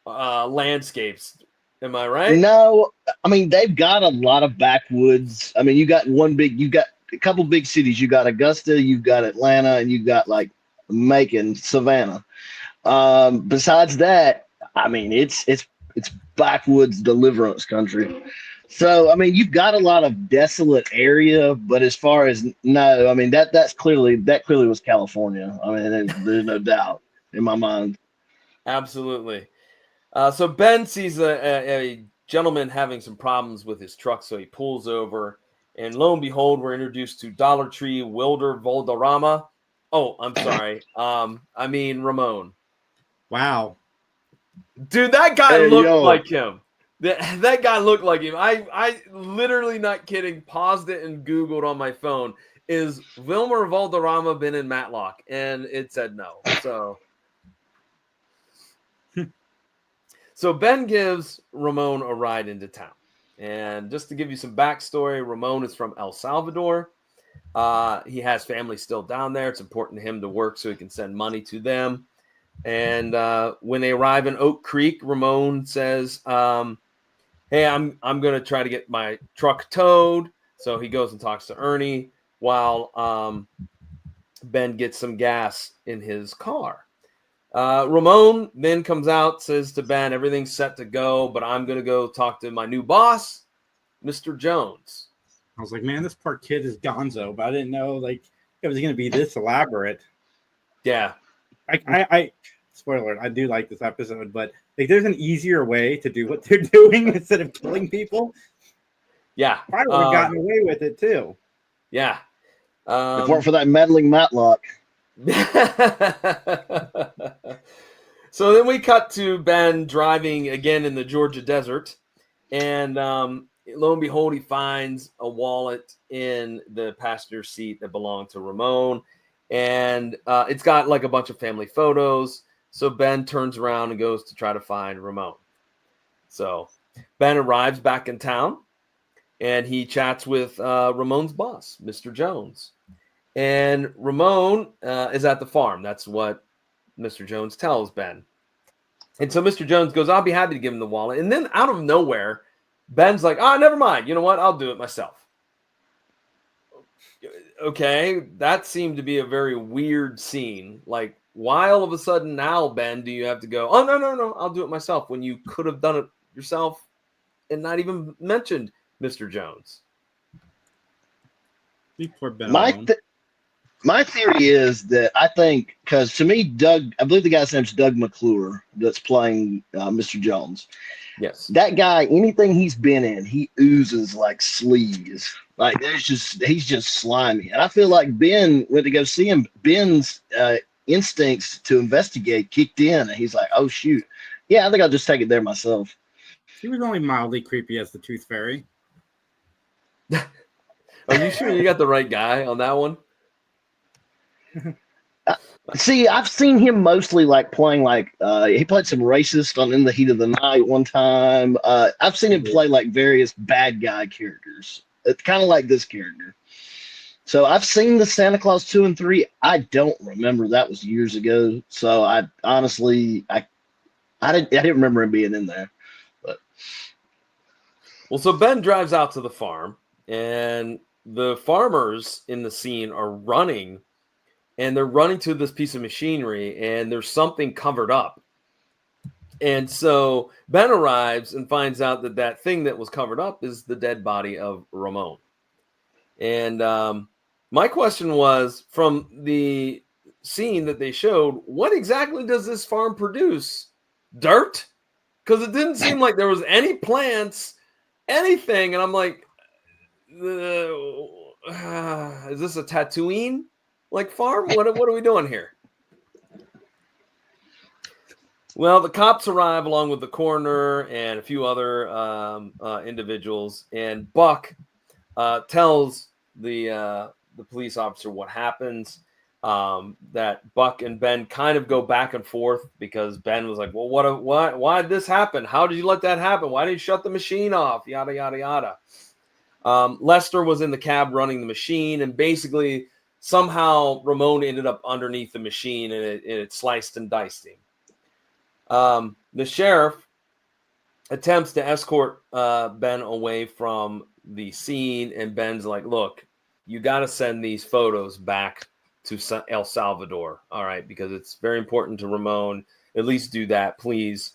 landscapes. Am I right? No, I mean, they've got a lot of backwoods. I mean, you got a couple big cities. You got Augusta, you've got Atlanta, and you've got Macon, Savannah. Besides that, I mean, it's backwoods deliverance country. So, I mean, you've got a lot of desolate area, but as far as no, I mean, that clearly was California. I mean, there's no doubt in my mind. Absolutely. So Ben sees a gentleman having some problems with his truck, so he pulls over, and lo and behold, we're introduced to Dollar Tree Wilder Valderrama. Oh, I'm sorry. I mean Ramon. Wow. Dude, that guy looked like him. That guy looked like him. I literally, not kidding, paused it and Googled on my phone, is Wilmer Valderrama been in Matlock? And it said no. So Ben gives Ramon a ride into town. And just to give you some backstory, Ramon is from El Salvador. He has family still down there. It's important to him to work so he can send money to them. And when they arrive in Oak Creek, Ramon says, hey, I'm going to try to get my truck towed. So he goes and talks to Ernie while Ben gets some gas in his car. Ramon then comes out, says to Ben, everything's set to go, but I'm going to go talk to my new boss, Mr. Jones. I was like, man, this poor kid is gonzo, but I didn't know like it was going to be this elaborate. Yeah. I spoiler alert, I do like this episode, but like there's an easier way to do what they're doing instead of killing people. Yeah. I would have gotten away with it too. Yeah. If it weren't for that meddling Matlock. So then we cut to Ben driving again in the Georgia desert, and lo and behold, he finds a wallet in the passenger seat that belonged to Ramon, and it's got like a bunch of family photos. So Ben turns around and goes to try to find Ramon. So Ben arrives back in town, and he chats with Ramon's boss, Mr. Jones. And Ramon is at the farm. That's what Mr. Jones tells Ben. And so Mr. Jones goes, I'll be happy to give him the wallet. And then out of nowhere, Ben's like, never mind. You know what? I'll do it myself. Okay, that seemed to be a very weird scene. Like, why all of a sudden now, Ben, do you have to go, oh, no, I'll do it myself, when you could have done it yourself and not even mentioned Mr. Jones? Poor Ben. My theory is that I think, because to me, I believe the guy's name's Doug McClure that's playing Mr. Jones. Yes. That guy, anything he's been in, he oozes like sleaze. Like he's just slimy. And I feel like Ben went to go see him. Ben's instincts to investigate kicked in, and he's like, oh, shoot. Yeah, I think I'll just take it there myself. He was only mildly creepy as the Tooth Fairy. Are you sure you got the right guy on that one? See, I've seen him mostly like playing like he played some racist on In the Heat of the Night one time. I've seen him play like various bad guy characters. It's kind of like this character. So I've seen the Santa Claus 2 and 3. I don't remember, that was years ago. So I honestly I didn't remember him being in there. But well, so Ben drives out to the farm, and the farmers in the scene are running. And they're running to this piece of machinery, and there's something covered up. And so Ben arrives and finds out that that thing that was covered up is the dead body of Ramon. And my question was, from the scene that they showed, what exactly does this farm produce? Dirt? Because it didn't seem like there was any plants, anything. And I'm like, is this a Tatooine? Like farm? What are we doing here? Well, the cops arrive along with the coroner and a few other individuals, and Buck tells the police officer what happens. That Buck and Ben kind of go back and forth, because Ben was like, "Well, why did this happen? How did you let that happen? Why didn't you shut the machine off? Yada yada yada." Lester was in the cab running the machine, and basically, somehow Ramon ended up underneath the machine, and it sliced and diced him. The sheriff attempts to escort Ben away from the scene, and Ben's like, look, you got to send these photos back to El Salvador, all right, because it's very important to Ramon. At least do that, please.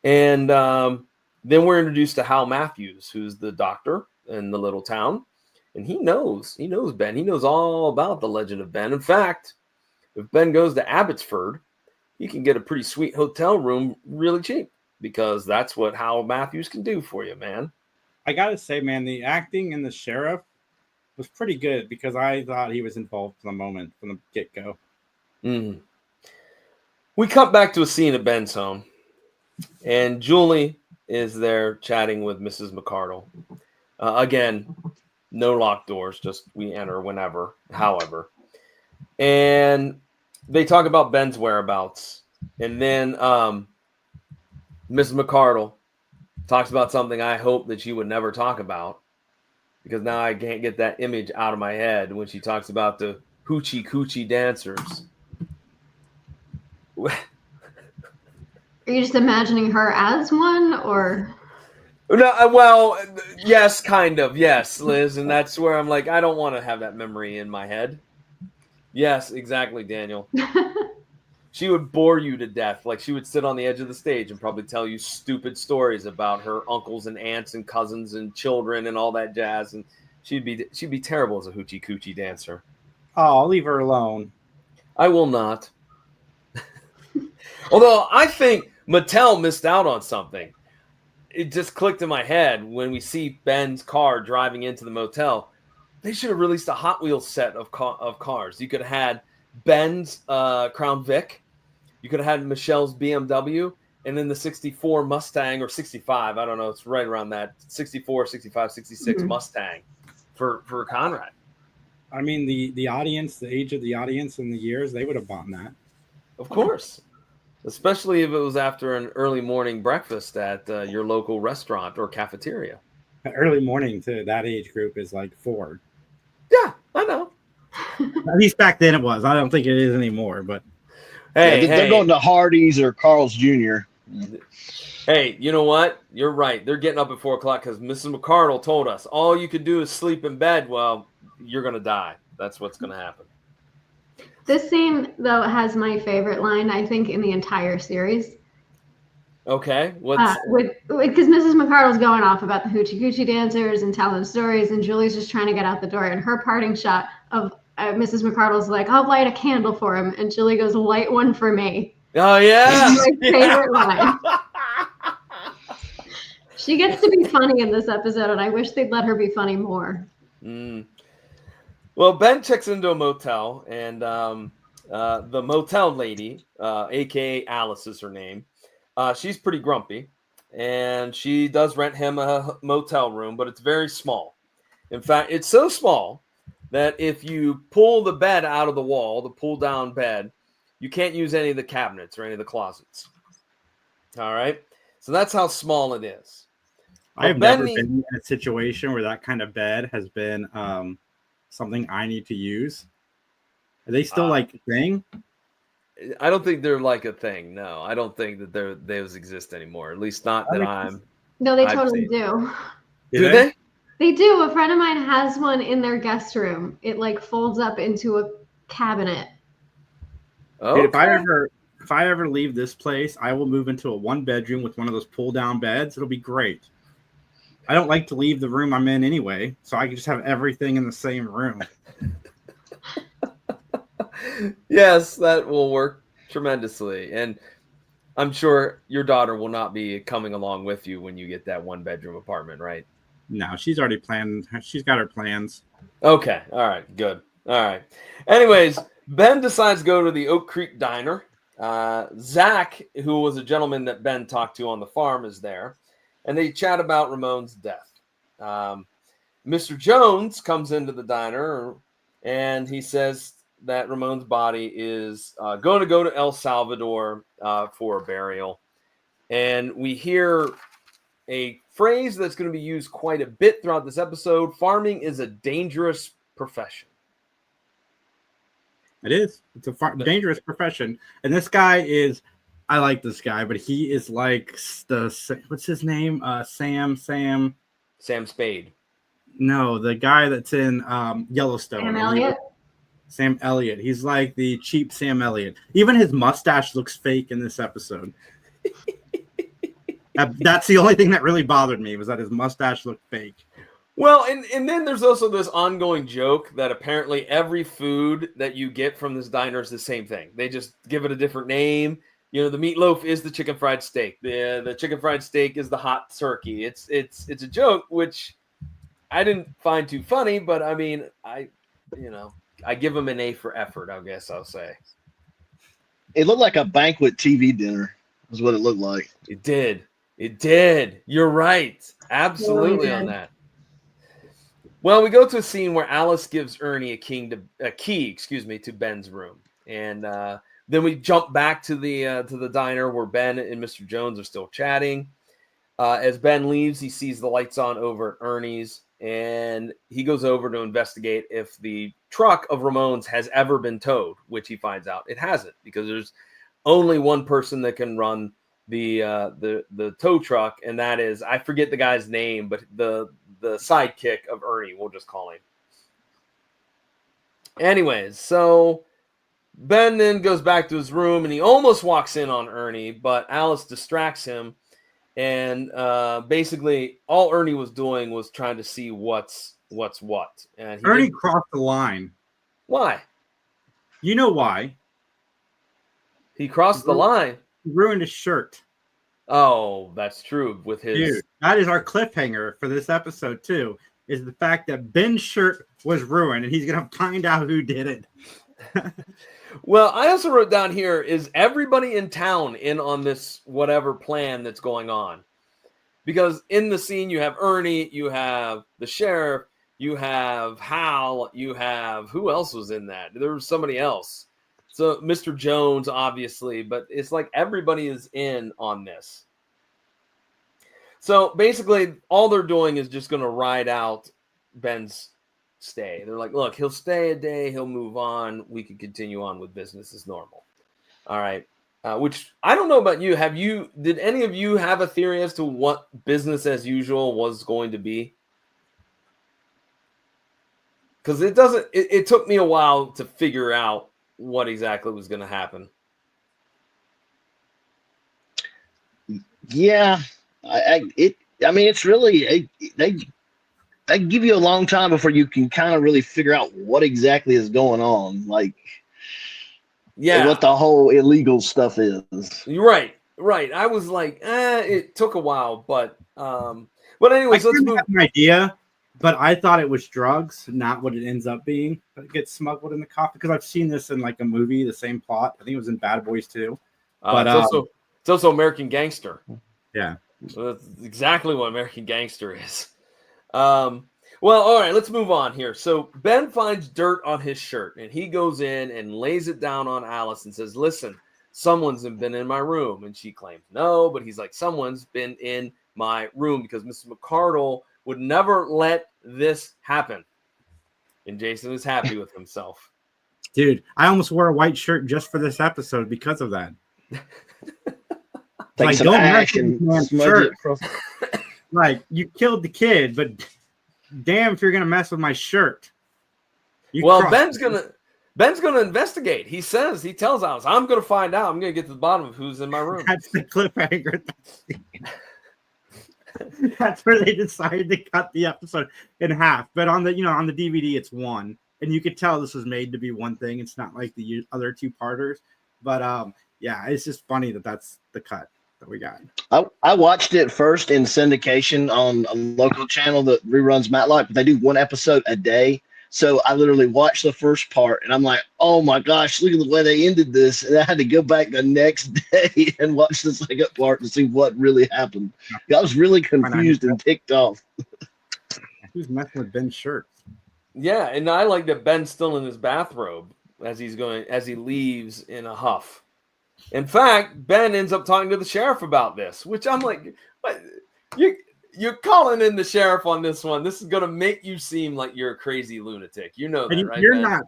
And then we're introduced to Hal Matthews, who's the doctor in the little town. And he knows Ben. He knows all about the legend of Ben. In fact, if Ben goes to Abbotsford, he can get a pretty sweet hotel room really cheap, because that's what Hal Matthews can do for you, man. I got to say, man, the acting in the sheriff was pretty good, because I thought he was involved from the get-go. Mm. We cut back to a scene at Ben's home, and Julie is there chatting with Mrs. McCardle. Again, no locked doors, just we enter whenever, however. And they talk about Ben's whereabouts. And then Mrs. McCardle talks about something I hope that she would never talk about, because now I can't get that image out of my head when she talks about the hoochie coochie dancers. Are you just imagining her as one, or? No, well, yes, kind of. Yes, Liz. And that's where I'm like, I don't want to have that memory in my head. Yes, exactly, Daniel. She would bore you to death. Like she would sit on the edge of the stage and probably tell you stupid stories about her uncles and aunts and cousins and children and all that jazz. And she'd be terrible as a hoochie coochie dancer. Oh, I'll leave her alone. I will not. Although I think Mattel missed out on something. It just clicked in my head when we see Ben's car driving into the motel. They should have released a Hot Wheels set of cars. You could have had Ben's Crown Vic. You could have had Michelle's BMW. And then the 64 Mustang or 65. I don't know. It's right around that. 64, 65, 66 Mustang for Conrad. I mean, the audience, the age of the audience and the years, they would have bought that. Of course. Especially if it was after an early morning breakfast at your local restaurant or cafeteria. Early morning to that age group is like 4. Yeah, I know. At least back then it was. I don't think it is anymore. But hey, they're going to Hardee's or Carl's Jr. Hey, you know what? You're right. They're getting up at 4 o'clock because Mrs. McCardle told us all you could do is sleep in bed. Well, you're going to die. That's what's going to happen. This scene, though, has my favorite line, I think, in the entire series. Okay. Because Mrs. McCardle's going off about the hoochie coochie dancers and telling stories, and Julie's just trying to get out the door. And her parting shot of Mrs. McCardle's like, I'll light a candle for him. And Julie goes, light one for me. Oh, yeah. It's my favorite line. She gets to be funny in this episode, and I wish they'd let her be funny more. Well, Ben checks into a motel, and the motel lady, a.k.a. Alice is her name, she's pretty grumpy, and she does rent him a motel room, but it's very small. In fact, it's so small that if you pull the bed out of the wall, the pull-down bed, you can't use any of the cabinets or any of the closets. All right? So that's how small it is. I've never been in a situation where that kind of bed has been something I need to use. Are they still like a thing? I don't think they're like a thing. No, I don't think that those exist anymore. At least not that I'm. No, they totally do. Do they? They do. A friend of mine has one in their guest room. It like folds up into a cabinet. Okay. Dude, if I ever leave this place, I will move into a 1-bedroom with one of those pull-down beds. It'll be great. I don't like to leave the room I'm in anyway, so I can just have everything in the same room. Yes, that will work tremendously. And I'm sure your daughter will not be coming along with you when you get that 1-bedroom apartment, right? No, she's already planned. She's got her plans. Okay. All right. Good. All right. Anyways, Ben decides to go to the Oak Creek Diner. Zach, who was a gentleman that Ben talked to on the farm, is there. And they chat about Ramon's death. Mr. Jones comes into the diner, and he says that Ramon's body is going to go to El Salvador for a burial. And we hear a phrase that's going to be used quite a bit throughout this episode. Farming is a dangerous profession. It is. It's a dangerous profession. And this guy is, I like this guy, but he is like what's his name? Sam Spade. No, the guy that's in Yellowstone. Sam Elliott. Sam Elliott. He's like the cheap Sam Elliott. Even his mustache looks fake in this episode. That's the only thing that really bothered me, was that his mustache looked fake. Well, and then there's also this ongoing joke that apparently every food that you get from this diner is the same thing. They just give it a different name. You know, the meatloaf is the chicken fried steak. The chicken fried steak is the hot turkey. It's a joke, which I didn't find too funny, but I mean, I give them an A for effort, I guess I'll say. It looked like a banquet TV dinner, is what it looked like. It did. You're right. Absolutely on that. Well, we go to a scene where Alice gives Ernie a key to Ben's room, and then we jump back to the diner where Ben and Mr. Jones are still chatting. As Ben leaves, he sees the lights on over at Ernie's, and he goes over to investigate if the truck of Ramon's has ever been towed, which he finds out it hasn't, because there's only one person that can run the tow truck, and that is, I forget the guy's name, but the sidekick of Ernie, we'll just call him. Anyways, so Ben then goes back to his room, and he almost walks in on Ernie, but Alice distracts him. And basically, all Ernie was doing was trying to see what's what. And Ernie crossed the line. Why? You know why? He crossed the line. He ruined his shirt. Oh, that's true. With his Dude, that is our cliffhanger for this episode too. Is the fact that Ben's shirt was ruined, and he's gonna find out who did it. Well, I also wrote down here, is everybody in town in on this whatever plan that's going on? Because in the scene, you have Ernie, you have the sheriff, you have Hal, you have, who else was in that? There was somebody else. So Mr. Jones, obviously, but it's like everybody is in on this. So basically, all they're doing is just going to ride out Ben's stay. They're like, look, he'll stay a day, he'll move on, we can continue on with business as normal. All right. Which I don't know about you. Did any of you have a theory as to what business as usual was going to be? Because it took me a while to figure out what exactly was going to happen. Yeah. It's really, they give you a long time before you can kind of really figure out what exactly is going on. Like, yeah, what the whole illegal stuff is. Right. I was like, it took a while, but anyways, let's move. I have an idea, but I thought it was drugs, not what it ends up being. But it gets smuggled in the coffee, because I've seen this in like a movie, the same plot. I think it was in Bad Boys too. But it's also American Gangster. Yeah, so that's exactly what American Gangster is. Well, all right, let's move on here. So Ben finds dirt on his shirt, and he goes in and lays it down on Alice and says, listen, someone's been in my room. And she claims no, but he's like, someone's been in my room, because Mrs. McCardle would never let this happen. And Jason is happy with himself. Dude, I almost wore a white shirt just for this episode because of that. Like, some action. Like, you killed the kid, but damn if you're gonna mess with my shirt. Ben's gonna investigate. He tells Alice, I'm gonna find out. I'm gonna get to the bottom of who's in my room. That's the cliffhanger. That's where they decided to cut the episode in half. But on the DVD, it's one, and you could tell this was made to be one thing. It's not like the other two parters. But yeah, it's just funny that that's the cut that we got. I watched it first in syndication on a local channel that reruns Matlock, but they do one episode a day. So I literally watched the first part, and I'm like, oh my gosh, look at the way they ended this. And I had to go back the next day and watch the second part to see what really happened. I was really confused and ticked off. Who's messing with Ben's shirt? Yeah, and I like that Ben's still in his bathrobe as he leaves in a huff. In fact, Ben ends up talking to the sheriff about this, which I'm like, what? You're calling in the sheriff on this one. This is going to make you seem like you're a crazy lunatic. You know that, right? You're not.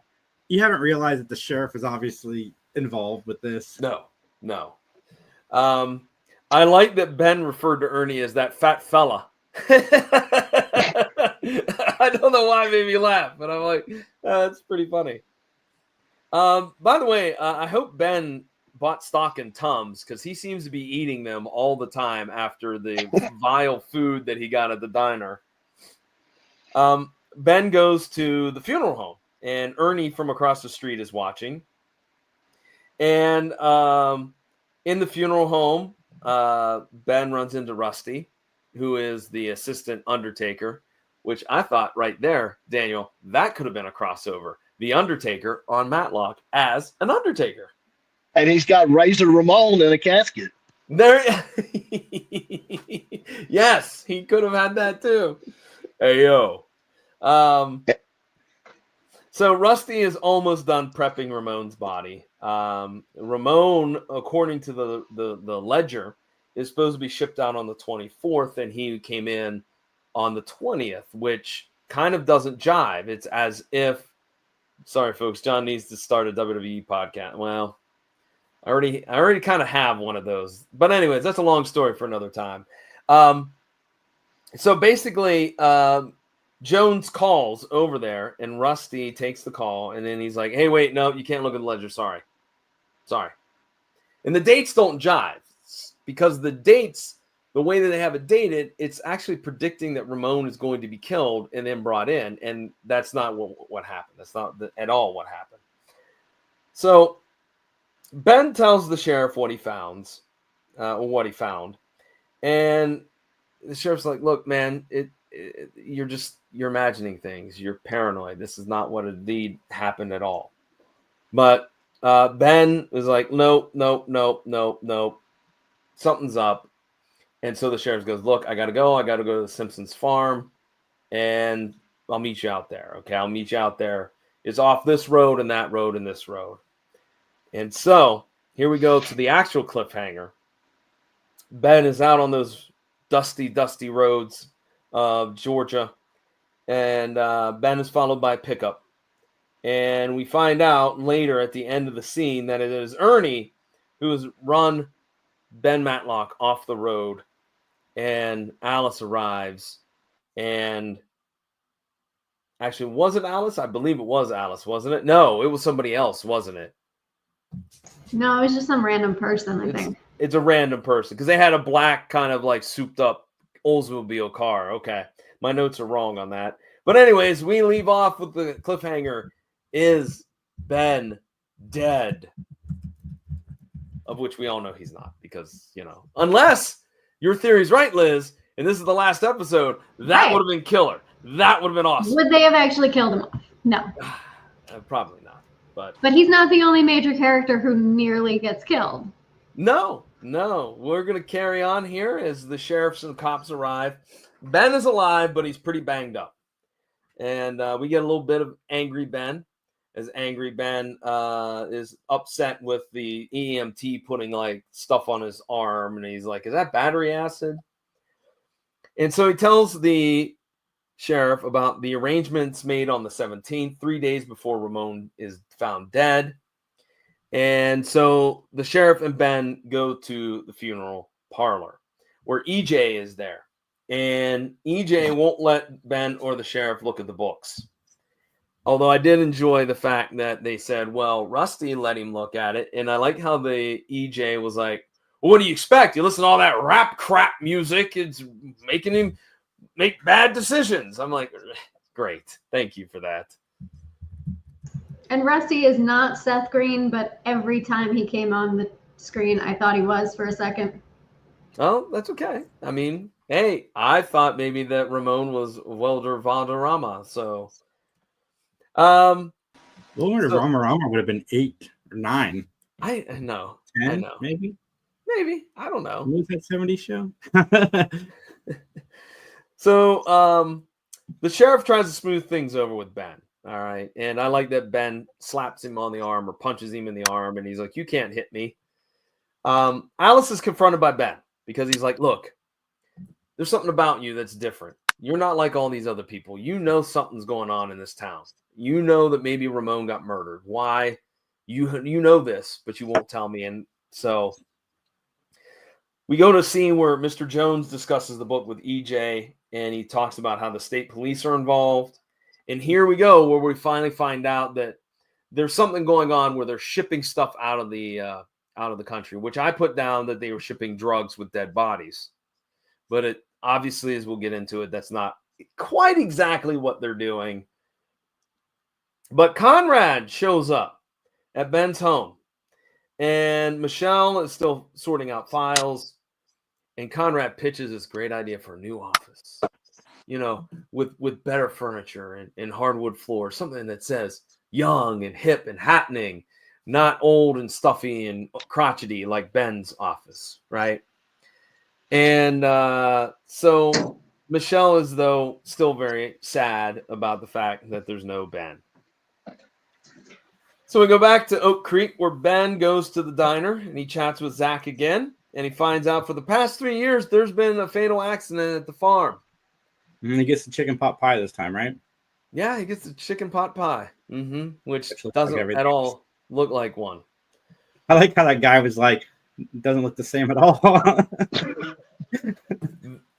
You haven't realized that the sheriff is obviously involved with this. No. I like that Ben referred to Ernie as that fat fella. I don't know why it made me laugh, but I'm like, that's pretty funny. By the way, I hope Ben bought stock in Tums, because he seems to be eating them all the time after the vile food that he got at the diner. Ben goes to the funeral home, and Ernie from across the street is watching. And in the funeral home, Ben runs into Rusty, who is the assistant undertaker, which I thought right there, Daniel, that could have been a crossover. The Undertaker on Matlock as an Undertaker. And he's got Razor Ramon in a casket. There, yes, he could have had that too. Hey yo, so Rusty is almost done prepping Ramon's body. Ramon, according to the ledger, is supposed to be shipped out on the 24th, and he came in on the 20th, which kind of doesn't jive. It's as if, sorry folks, John needs to start a WWE podcast. Well, I already kind of have one of those. But anyways, that's a long story for another time. So basically, Jones calls over there, and Rusty takes the call, and then he's like, hey, wait, no, you can't look at the ledger. Sorry. And the dates don't jive because the dates, the way that they have it dated, it's actually predicting that Ramon is going to be killed and then brought in, and that's not what happened. That's not at all what happened. So Ben tells the sheriff what he found, and the sheriff's like, look, man, you're imagining things. You're paranoid. This is not what indeed happened at all. But Ben was like, nope. Something's up. And so the sheriff goes, look, I got to go. I got to go to the Simpsons farm, and I'll meet you out there. Okay, I'll meet you out there. It's off this road and that road and this road. And so here we go to the actual cliffhanger. Ben is out on those dusty roads of Georgia, and Ben is followed by a pickup. And we find out later at the end of the scene that it is Ernie who has run Ben Matlock off the road, and Alice arrives. And actually, was it Alice? I believe it was Alice, wasn't it? No, it was somebody else, wasn't it? No, it was just some random person, I think. It's a random person because they had a black kind of like souped up Oldsmobile car. Okay. My notes are wrong on that. But anyways, we leave off with the cliffhanger. Is Ben dead? Of which we all know he's not, because, unless your theory's right, Liz, and this is the last episode, that would have been killer. That would have been awesome. Would they have actually killed him off? No. Probably not. But he's not the only major character who nearly gets killed. No. We're going to carry on here as the sheriffs and cops arrive. Ben is alive, but he's pretty banged up. And we get a little bit of angry Ben, as angry Ben is upset with the EMT putting like stuff on his arm. And he's like, is that battery acid? And so he tells the sheriff about the arrangements made on the 17th, 3 days before Ramon is found dead. And so the sheriff and Ben go to the funeral parlor where EJ is there. And EJ won't let Ben or the sheriff look at the books. Although I did enjoy the fact that they said, well, Rusty let him look at it. And I like how the EJ was like, well, what do you expect? You listen to all that rap crap music. It's making him make bad decisions. I'm like, great. Thank you for that. And Rusty is not Seth Green, but every time he came on the screen, I thought he was for a second. Oh, that's okay. I mean, hey, I thought maybe that Ramon was Welder Valderrama. So, Wilmer Rama would have been 8 or 9. I know. 10, I know. Maybe. I don't know. What was that 70s show? So, the sheriff tries to smooth things over with Ben. All right. And I like that Ben slaps him on the arm or punches him in the arm. And he's like, you can't hit me. Alice is confronted by Ben because he's like, look, there's something about you that's different. You're not like all these other people. You know something's going on in this town. You know that maybe Ramon got murdered. Why? You know this, but you won't tell me. And so we go to a scene where Mr. Jones discusses the book with EJ, and he talks about how the state police are involved. And here we go, where we finally find out that there's something going on where they're shipping stuff out of the country, which I put down that they were shipping drugs with dead bodies. But it obviously, as we'll get into it, that's not quite exactly what they're doing. But Conrad shows up at Ben's home, and Michelle is still sorting out files, and Conrad pitches this great idea for a new office. With better furniture and hardwood floors, something that says young and hip and happening, not old and stuffy and crotchety like Ben's office, right? And so Michelle is, though, still very sad about the fact that there's no Ben. So we go back to Oak Creek, where Ben goes to the diner and he chats with Zach again, and he finds out for the past 3 years there's been a fatal accident at the farm. And he gets the chicken pot pie this time, right? Yeah, he gets the chicken pot pie, which looks doesn't like at all look like one. I like how that guy was like, doesn't look the same at all.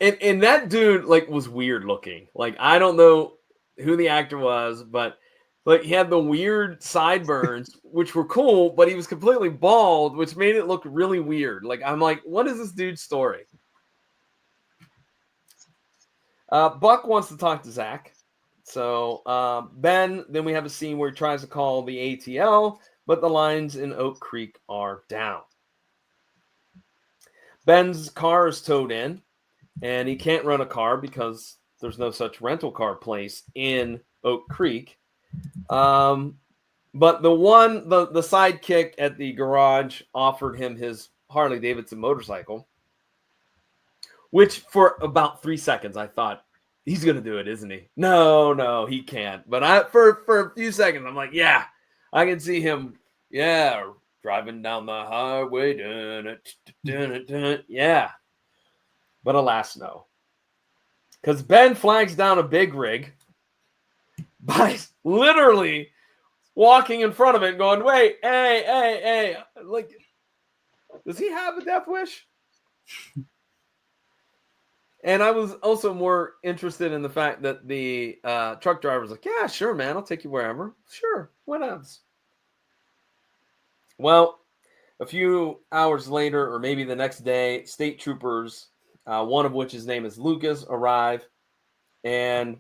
And that dude like was weird looking. Like I don't know who the actor was, but like he had the weird sideburns, which were cool, but he was completely bald, which made it look really weird. Like I'm like, what is this dude's story? Buck wants to talk to Zach. So Ben, then we have a scene where he tries to call the ATL, but the lines in Oak Creek are down. Ben's car is towed in, and he can't rent a car because there's no such rental car place in Oak Creek. But the sidekick at the garage offered him his Harley Davidson motorcycle, which for about 3 seconds I thought, he's gonna do it, isn't he? No, he can't. But for a few seconds, I'm like, yeah, I can see him, driving down the highway, yeah. But alas, no. Because Ben flags down a big rig by literally walking in front of it and going, wait, hey. Like, does he have a death wish? And I was also more interested in the fact that the truck driver was like, yeah, sure, man. I'll take you wherever. Sure. What else? Well, a few hours later, or maybe the next day, state troopers, one of which his name is Lucas, arrive. And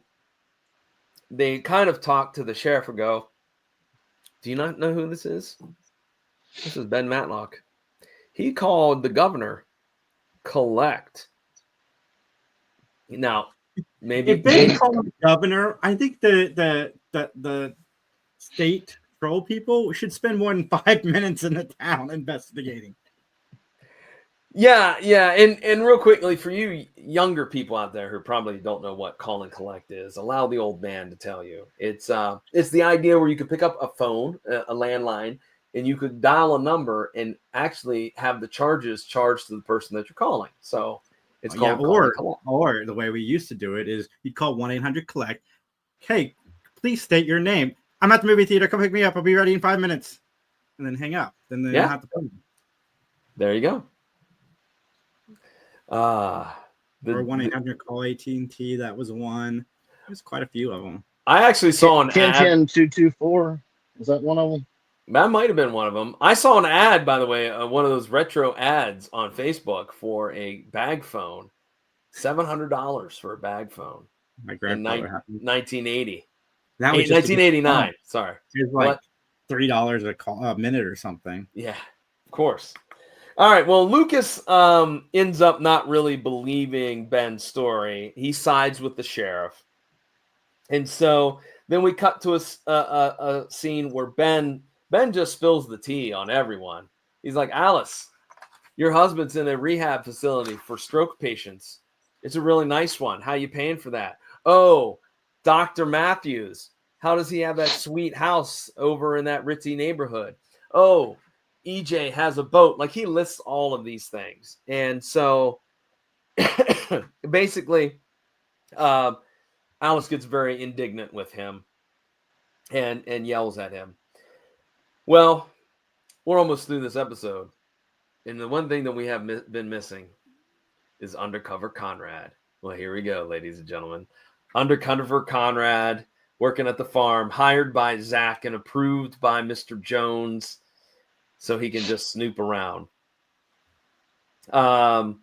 they kind of talk to the sheriff and go, do you not know who this is? This is Ben Matlock. He called the governor collect. Now, maybe if they call him governor, I think the state patrol people should spend more than 5 minutes in the town investigating. Yeah, and real quickly for you younger people out there who probably don't know what call and collect is, allow the old man to tell you. It's the idea where you could pick up a phone, a landline, and you could dial a number and actually have the charges charged to the person that you're calling. So it's called or the way we used to do it is you'd call 1-800-COLLECT. Hey, please state your name. I'm at the movie theater. Come pick me up. I'll be ready in 5 minutes. And then hang up. Then they don't have to phone. There you go. Or 1-800-CALL AT&T. That was one. There's quite a few of them. I actually saw an ad. 10-224. Was that one of them? That might have been one of them. I saw an ad, by the way, one of those retro ads on Facebook for a bag phone. $700 for a bag phone. My grandfather had 1980. That was 1989. Sorry. It was like $3 a minute or something. Yeah, of course. All right. Well, Lucas ends up not really believing Ben's story. He sides with the sheriff. And so then we cut to a scene where Ben just spills the tea on everyone. He's like, Alice, your husband's in a rehab facility for stroke patients. It's a really nice one. How you paying for that? Oh, Dr. Matthews. How does he have that sweet house over in that ritzy neighborhood? Oh, EJ has a boat. Like he lists all of these things. And so basically, Alice gets very indignant with him and yells at him. Well, we're almost through this episode. And the one thing that we have been missing is Undercover Conrad. Well, here we go, ladies and gentlemen. Undercover Conrad, working at the farm, hired by Zach and approved by Mr. Jones so he can just snoop around. The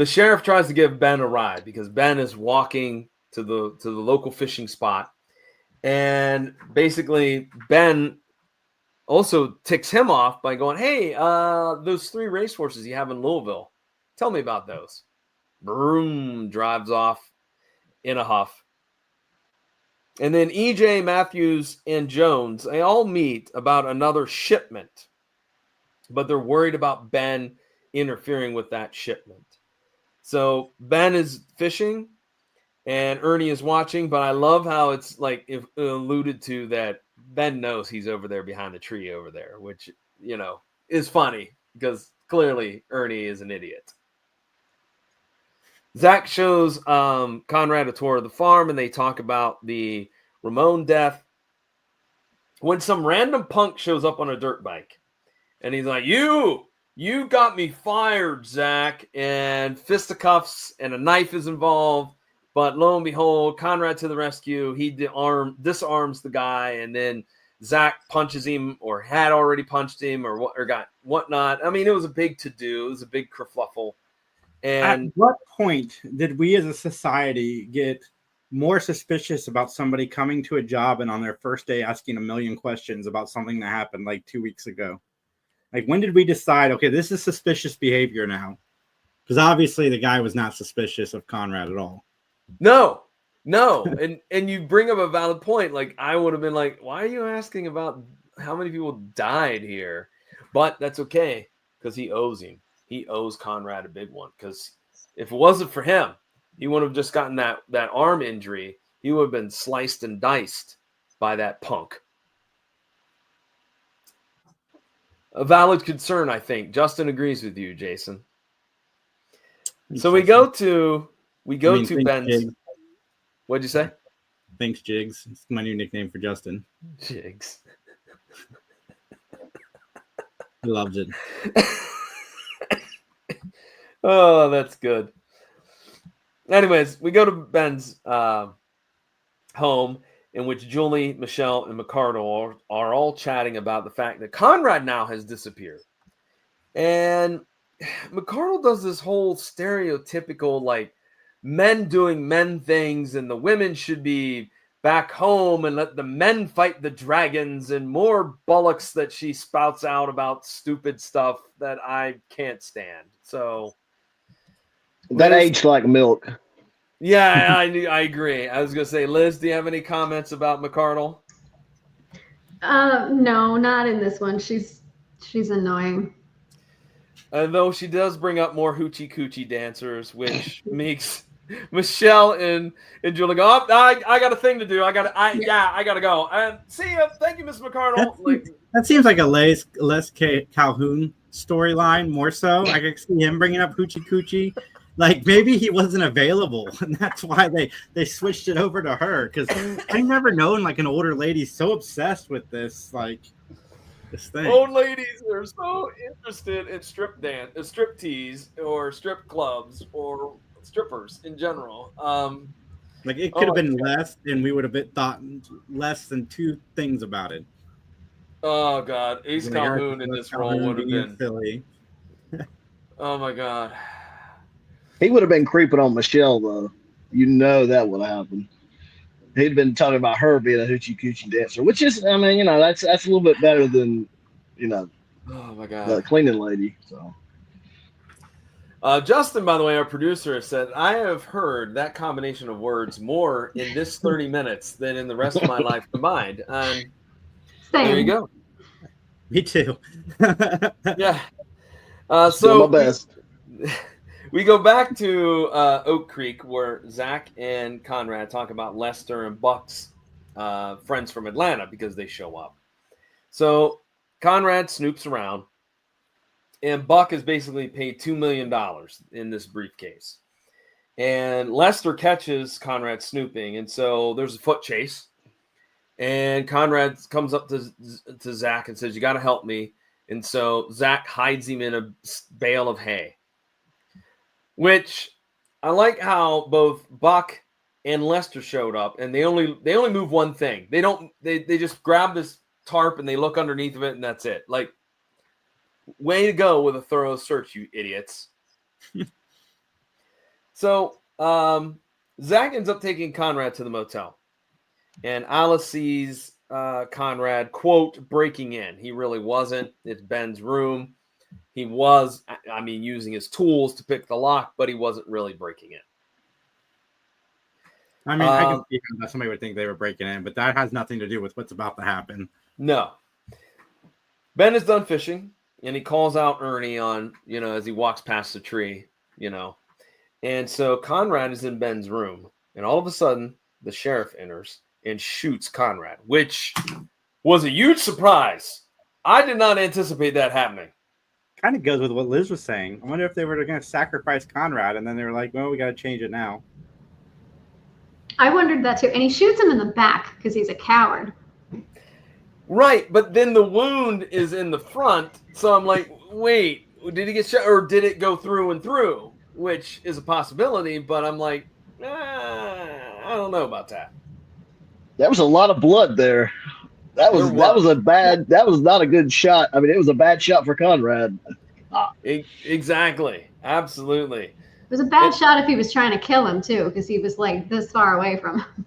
sheriff tries to give Ben a ride because Ben is walking to the local fishing spot. And basically, Ben also ticks him off by going, hey, those 3 racehorses you have in Louisville, tell me about those. Broom, drives off in a huff. And then EJ, Matthews, and Jones, they all meet about another shipment, but they're worried about Ben interfering with that shipment. So Ben is fishing and Ernie is watching, but I love how it's like it alluded to that Ben knows he's over there behind the tree over there, which, you know, is funny because clearly Ernie is an idiot. Zach shows Conrad a tour of the farm and they talk about the Ramon death when some random punk shows up on a dirt bike and he's like, you You got me fired, Zach. And fisticuffs and a knife is involved. But lo and behold, Conrad to the rescue. He disarms the guy, and then Zach punches him, or had already punched him, or got whatnot. I mean, it was a big to-do. It was a big kerfluffle. And at what point did we as a society get more suspicious about somebody coming to a job and on their first day asking a million questions about something that happened like 2 weeks ago? Like, when did we decide, okay, this is suspicious behavior now? Because obviously the guy was not suspicious of Conrad at all. No. And you bring up a valid point. Like, I would have been like, why are you asking about how many people died here? But that's okay, because he owes him. He owes Conrad a big one, because if it wasn't for him, he would have just gotten that arm injury. He would have been sliced and diced by that punk. A valid concern, I think. Justin agrees with you, Jason. So we go to Ben's. Jigs. What'd you say? Thanks, Jigs. It's my new nickname for Justin. Jigs. He loves it. Oh, that's good. Anyways, we go to Ben's home, in which Julie, Michelle, and McCardle are all chatting about the fact that Conrad now has disappeared. And McCardle does this whole stereotypical, like, men doing men things, and the women should be back home and let the men fight the dragons, and more bullocks that she spouts out about stupid stuff that I can't stand. So That aged like milk. yeah, I agree. I was gonna say, Liz, do you have any comments about McCardle? No, not in this one. She's annoying. Though she does bring up more hoochie coochie dancers, which makes Michelle and Julie go, oh, I got a thing to do. I gotta go. And see ya. Thank you, Miss McCardle. That seems like a Les Calhoun storyline more so. I could see him bringing up hoochie coochie. Like, maybe he wasn't available, and that's why they switched it over to her. Because I've never known like an older lady so obsessed with this thing. Old ladies are so interested in strip tease, or strip clubs, or strippers in general. Like, it could have been less, and we would have thought less than two things about it. Oh God, Ace Calhoun in this role would have been silly. Oh my God. He would have been creeping on Michelle, though. You know that would have happened. He'd been talking about her being a hoochie coochie dancer, which is, I mean, that's a little bit better than, oh my God, the cleaning lady. So, Justin, by the way, our producer, said, I have heard that combination of words more in this 30 minutes than in the rest of my life combined. And there you go. Me too. Yeah. so my best. We go back to Oak Creek, where Zach and Conrad talk about Lester and Buck's friends from Atlanta, because they show up. So Conrad snoops around, and Buck is basically paid $2 million in this briefcase. And Lester catches Conrad snooping, and so there's a foot chase. And Conrad comes up to Zach and says, you got to help me. And so Zach hides him in a bale of hay. Which I like how both Buck and Lester showed up, and they only move one thing. They just grab this tarp and they look underneath of it, and that's it. Like, way to go with a thorough search, you idiots. So Zach ends up taking Conrad to the motel, and Alice sees Conrad, quote, breaking in. He really wasn't. It's Ben's room. He was, using his tools to pick the lock, but he wasn't really breaking in. I mean, I can see how somebody would think they were breaking in, but that has nothing to do with what's about to happen. No. Ben is done fishing, and he calls out Ernie on, as he walks past the tree, And so Conrad is in Ben's room, and all of a sudden, the sheriff enters and shoots Conrad, which was a huge surprise. I did not anticipate that happening. Kind of goes with what Liz was saying. I wonder if they were going to sacrifice Conrad, and then they were like, well, we got to change it now. I wondered that too. And he shoots him in the back because he's a coward. Right, but then the wound is in the front. So I'm like, wait, did he get shot, or did it go through and through? Which is a possibility, but I'm like, I don't know about that. There was a lot of blood there. That was not a good shot. I mean, it was a bad shot for Conrad. Exactly. Absolutely. It was a bad shot if he was trying to kill him too, because he was like this far away from him.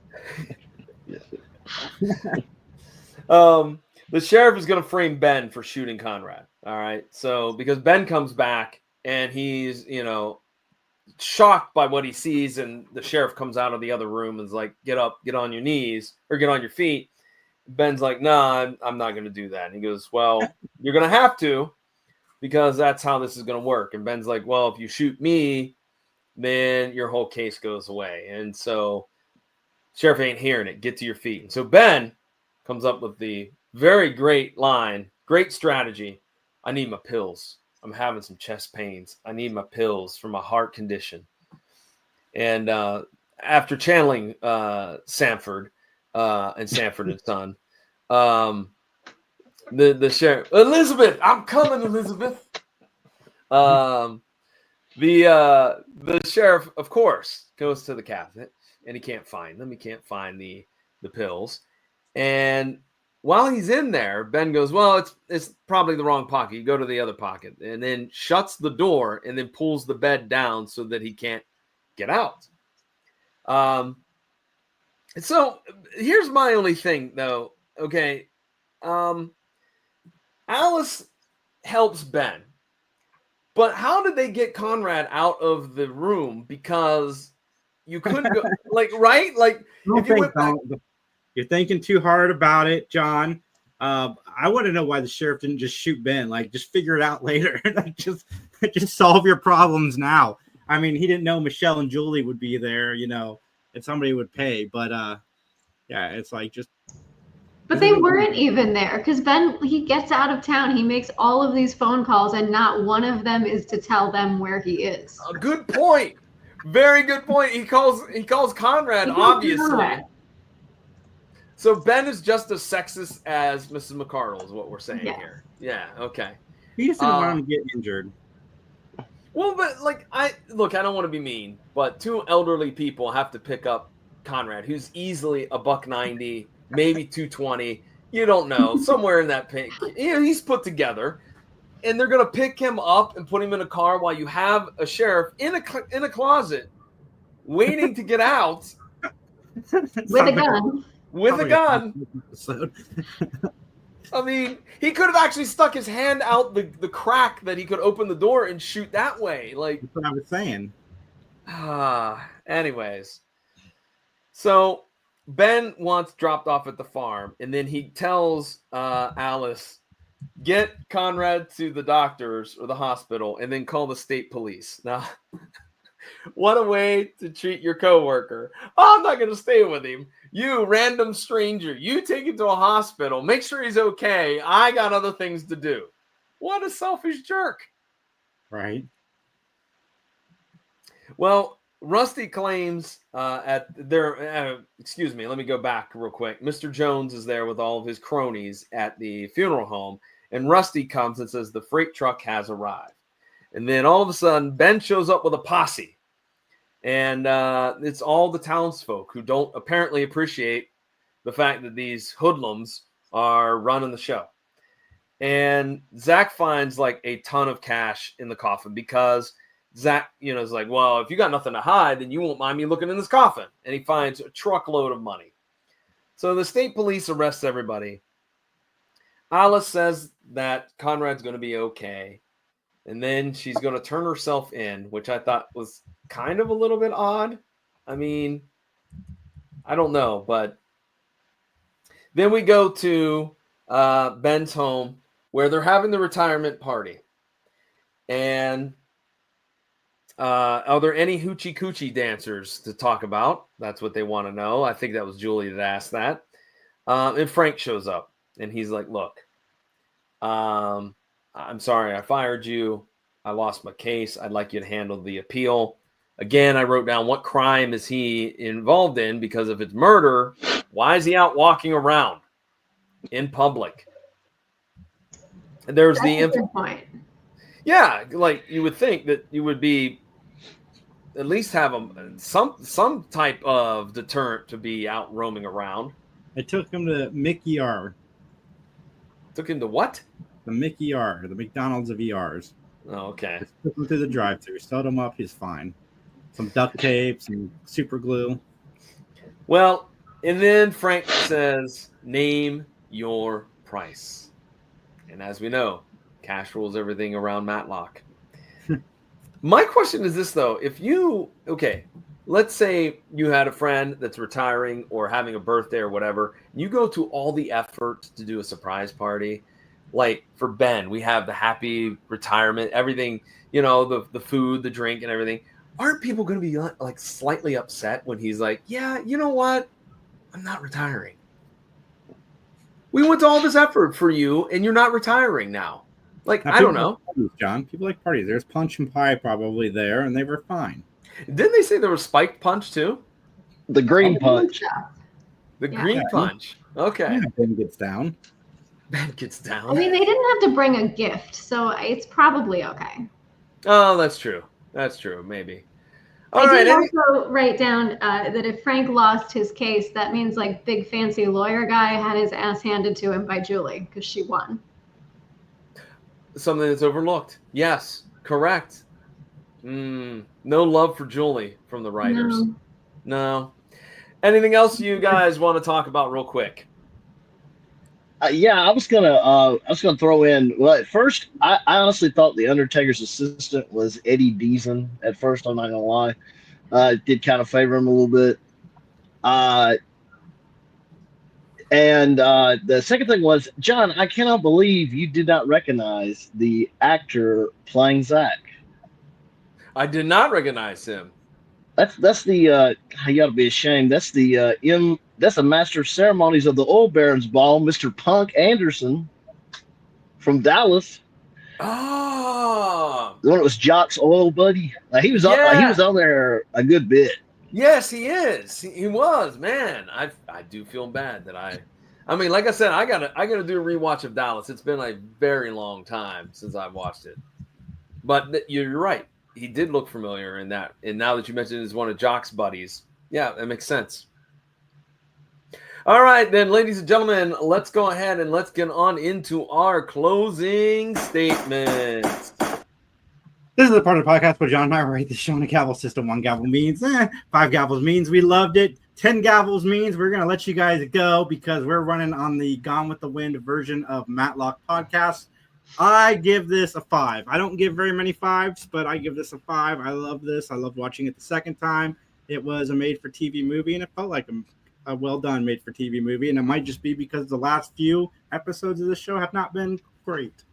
The sheriff is going to frame Ben for shooting Conrad. All right. So because Ben comes back and he's, shocked by what he sees, and the sheriff comes out of the other room and is like, get up, get on your knees, or get on your feet. Ben's like, nah, I'm not going to do that. And he goes, well, you're going to have to, because that's how this is going to work. And Ben's like, well, if you shoot me, then your whole case goes away. And so sheriff ain't hearing it. Get to your feet. And so Ben comes up with the very great line, great strategy. I need my pills. I'm having some chest pains. I need my pills for my heart condition. And after channeling Sanford and Sanford and Son, the sheriff, Elizabeth, I'm coming, Elizabeth. The sheriff, of course, goes to the cabinet, and he can't find them. He can't find the pills. And while he's in there, Ben goes, well, it's probably the wrong pocket. You go to the other pocket, and then shuts the door and then pulls the bed down so that he can't get out. So here's my only thing, though. Okay. Alice helps Ben, but how did they get Conrad out of the room? Because you couldn't go, right? Like, if you went back. You're thinking too hard about it, John. I want to know why the sheriff didn't just shoot Ben. Like, just figure it out later. just solve your problems now. I mean, he didn't know Michelle and Julie would be there, and somebody would pay. But yeah, it's like just. But they weren't even there, because Ben, he gets out of town. He makes all of these phone calls, and not one of them is to tell them where he is. A good point. Very good point. He calls Conrad, obviously. So Ben is just as sexist as Mrs. McCardle is what we're saying here. Yeah, okay. He just didn't want him to get injured. Well, but I don't want to be mean, but two elderly people have to pick up Conrad, who's easily $190, maybe 220. You don't know, somewhere in that pink. He's put together, and they're gonna pick him up and put him in a car while you have a sheriff in a closet, waiting to get out with a gun. With a gun. I mean, he could have actually stuck his hand out the crack that he could open the door and shoot that way. Like, that's what I was saying. Anyways. So Ben wants dropped off at the farm, and then he tells Alice, get Conrad to the doctors or the hospital, and then call the state police. Now, what a way to treat your coworker. Oh, I'm not going to stay with him. You random stranger, you take him to a hospital. Make sure he's okay. I got other things to do. What a selfish jerk. Right. Well, Rusty claims excuse me, let me go back real quick. Mr. Jones is there with all of his cronies at the funeral home, and Rusty comes and says the freight truck has arrived. And then all of a sudden, Ben shows up with a posse. And it's all the townsfolk who don't apparently appreciate the fact that these hoodlums are running the show. And Zach finds like a ton of cash in the coffin, because Zach, is like, well, if you got nothing to hide, then you won't mind me looking in this coffin. And he finds a truckload of money. So the state police arrests everybody. Alice says that Conrad's going to be okay. And then she's going to turn herself in, which I thought was kind of a little bit odd. I mean, I don't know. But then we go to Ben's home, where they're having the retirement party. And are there any hoochie coochie dancers to talk about? That's what they want to know. I think that was Julie that asked that. And Frank shows up, and he's like, look, I'm sorry I fired you. I lost my case. I'd like you to handle the appeal. Again, I wrote down, what crime is he involved in? Because if it's murder, why is he out walking around in public? There's That's a good point. Yeah, like you would think that you would be at least have some type of deterrent to be out roaming around. I took him to Mickey R. Took him to what? The Mickey R, the McDonald's of ERs. Oh, okay. Just took him through the drive-thru, sewed him up, he's fine. Some duct tape, some super glue. Well, and then Frank says, "Name your price." And as we know, cash rules everything around Matlock. My question is this, though. Let's say you had a friend that's retiring or having a birthday or whatever. You go to all the effort to do a surprise party. Like for Ben, we have the happy retirement, everything, the food, the drink and everything. Aren't people going to be like slightly upset when he's like, yeah, you know what? I'm not retiring. We went to all this effort for you and you're not retiring now. Like, Now, I don't know. Parties, John. People like parties. There's punch and pie probably there, and they were fine. Didn't they say there was spiked punch too? The green punch. The green punch. Okay. Yeah, Ben gets down. Ben gets down. I mean, they didn't have to bring a gift, so it's probably okay. Oh, that's true. That's true. Maybe. I did also write down that if Frank lost his case, that means like big fancy lawyer guy had his ass handed to him by Julie because she won. Something that's overlooked. Yes, correct. No love for Julie from the writers. No. Anything else you guys want to talk about real quick? Yeah, I was gonna throw in. Well, at first, I honestly thought the Undertaker's assistant was Eddie Deason. At first, I'm not gonna lie, did kind of favor him a little bit. And the second thing was, John, I cannot believe you did not recognize the actor playing Zach. I did not recognize him. That's the you ought to be ashamed. That's the that's the master of ceremonies of the Oil Barons Ball, Mr. Punk Anderson from Dallas. Oh, the one that was Jock's oil buddy. He was on there a good bit. Yes, he is. He was, man. I do feel bad that I mean, like I said, I gotta do a rewatch of Dallas. It's been a very long time since I've watched it. But you're right. He did look familiar in that. And now that you mentioned it as one of Jock's buddies, yeah, that makes sense. All right, then, ladies and gentlemen, let's go ahead and let's get on into our closing statements. This is the part of the podcast where John and I rate the show on a gavel system. 1 gavel means 5 gavels means we loved it. 10 gavels means we're going to let you guys go because we're running on the Gone with the Wind version of Matlock podcast. I give this a 5. I don't give very many 5s, but I give this a 5. I love this. I love watching it the second time. It was a made-for-TV movie, and it felt like a well-done made-for-TV movie, and it might just be because the last few episodes of the show have not been great.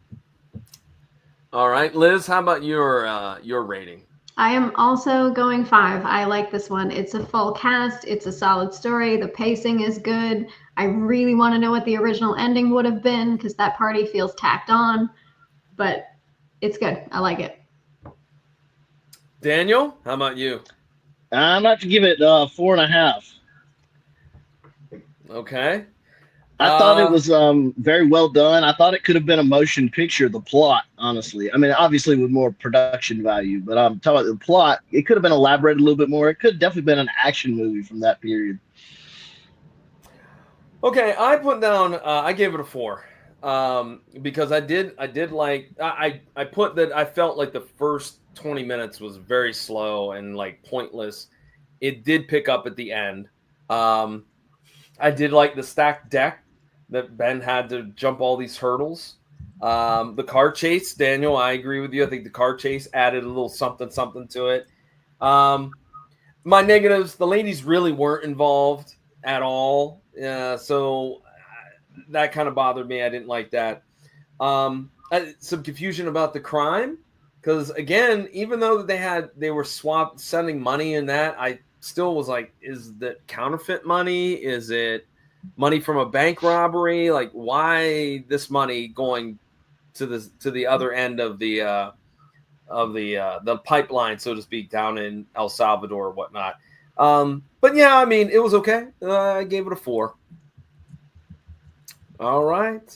All right, Liz, how about your rating? I am also going 5. I like this one. It's a full cast. It's a solid story. The pacing is good. I really want to know what the original ending would have been because that party feels tacked on, but it's good. I like it. Daniel, how about you? I'm about to give it 4.5. Okay. I thought it was very well done. I thought it could have been a motion picture, the plot, honestly. I mean, obviously with more production value, but I'm talking about the plot. It could have been elaborated a little bit more. It could have definitely been an action movie from that period. Okay, I put down, I gave it a 4 because I did like, I put that I felt like the first 20 minutes was very slow and like pointless. It did pick up at the end. I did like the stacked deck that Ben had to jump all these hurdles. The car chase, Daniel, I agree with you. I think the car chase added a little something to it. My negatives, the ladies really weren't involved at all. So that kind of bothered me. I didn't like that. Some confusion about the crime. Because, again, even though they were sending money in that, I still was like, is that counterfeit money? Is it money from a bank robbery? Like, why this money going to the other end of the pipeline, so to speak, down in El Salvador or whatnot? But yeah, I mean, it was okay. I gave it a 4. All right.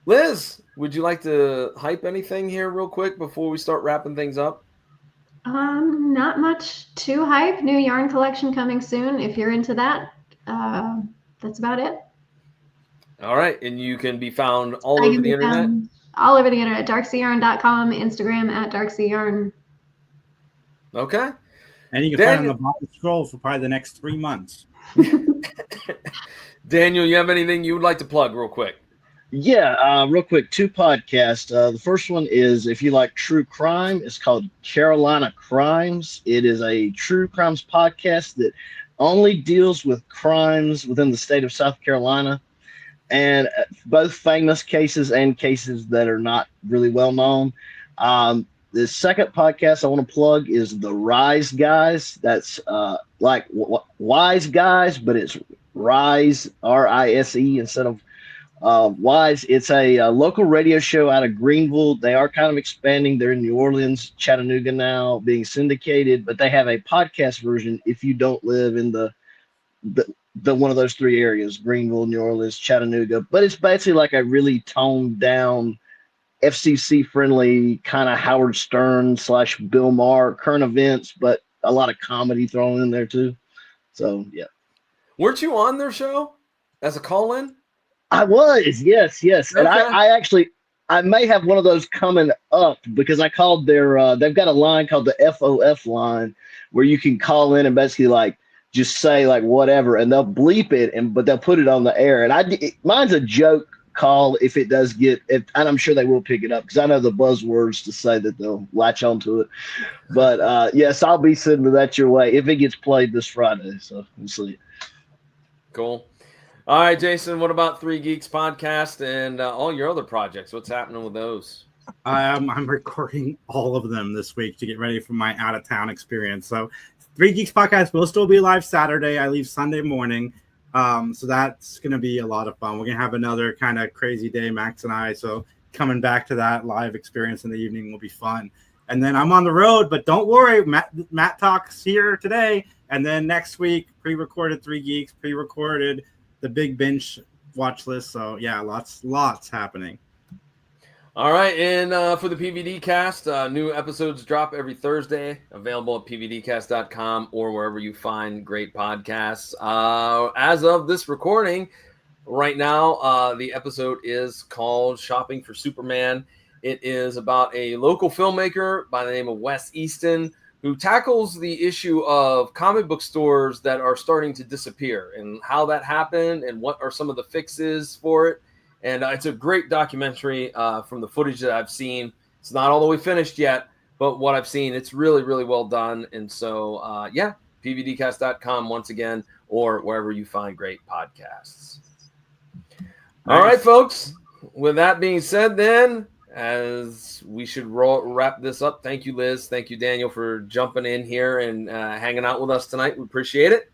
Liz, would you like to hype anything here real quick before we start wrapping things up? Not much to hype. New yarn collection coming soon. If you're into that, that's about it. All right, and you can be found all I over can the be internet. found all over the internet. darkseayarn.com, Instagram at darkseayarn. Okay. And you can find it on the bottom scroll for probably the next 3 months. Daniel, you have anything you would like to plug real quick? Yeah, real quick, 2 podcasts. The first one is, if you like true crime, it's called Carolina Crimes. It is a true crimes podcast that only deals with crimes within the state of South Carolina, and both famous cases and cases that are not really well known. The second podcast I want to plug is the Rise Guys. That's like Wise Guys, but it's Rise, R-I-S-E, instead of Wise. It's a local radio show out of Greenville. They are kind of expanding. They're in New Orleans, Chattanooga now, being syndicated, but they have a podcast version if you don't live in the one of those 3 areas: Greenville, New Orleans, Chattanooga. But it's basically like a really toned down, FCC friendly kind of Howard Stern / Bill Maher current events, but a lot of comedy thrown in there too. So yeah. Weren't you on their show as a call-in? I was, yes. And Okay. I may have one of those coming up, because I called their, they've got a line called the FOF line where you can call in and basically like just say like whatever, and they'll bleep it, but they'll put it on the air. And mine's a joke call if it does get, and I'm sure they will pick it up because I know the buzzwords to say that they'll latch onto it. But yes, I'll be sending that your way if it gets played this Friday. So we'll see. Cool. All right, Jason, what about 3 Geeks Podcast and all your other projects? What's happening with those? I'm recording all of them this week to get ready for my out-of-town experience. So 3 Geeks Podcast will still be live Saturday. I leave Sunday morning. So that's going to be a lot of fun. We're going to have another kind of crazy day, Max and I. So coming back to that live experience in the evening will be fun. And then I'm on the road, but don't worry, Mattalk's here today. And then next week, pre-recorded 3 Geeks, pre-recorded the Big Bench watch list. So yeah, lots happening. All right, and for the PVD cast, new episodes drop every Thursday, available at pvdcast.com or wherever you find great podcasts. As of this recording, right now, the episode is called Shopping for Superman. It is about a local filmmaker by the name of Wes Easton, who tackles the issue of comic book stores that are starting to disappear and how that happened and what are some of the fixes for it. And it's a great documentary from the footage that I've seen. It's not all the way finished yet, but what I've seen, it's really, really well done. And so, yeah, pvdcast.com once again, or wherever you find great podcasts. Nice. All right, folks. With that being said, then, as we should wrap this up, thank you, Liz. Thank you, Daniel, for jumping in here and hanging out with us tonight. We appreciate it.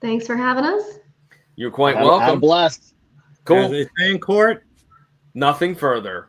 Thanks for having us. You're quite welcome. I'm blessed. Cool. As they say in court, nothing further.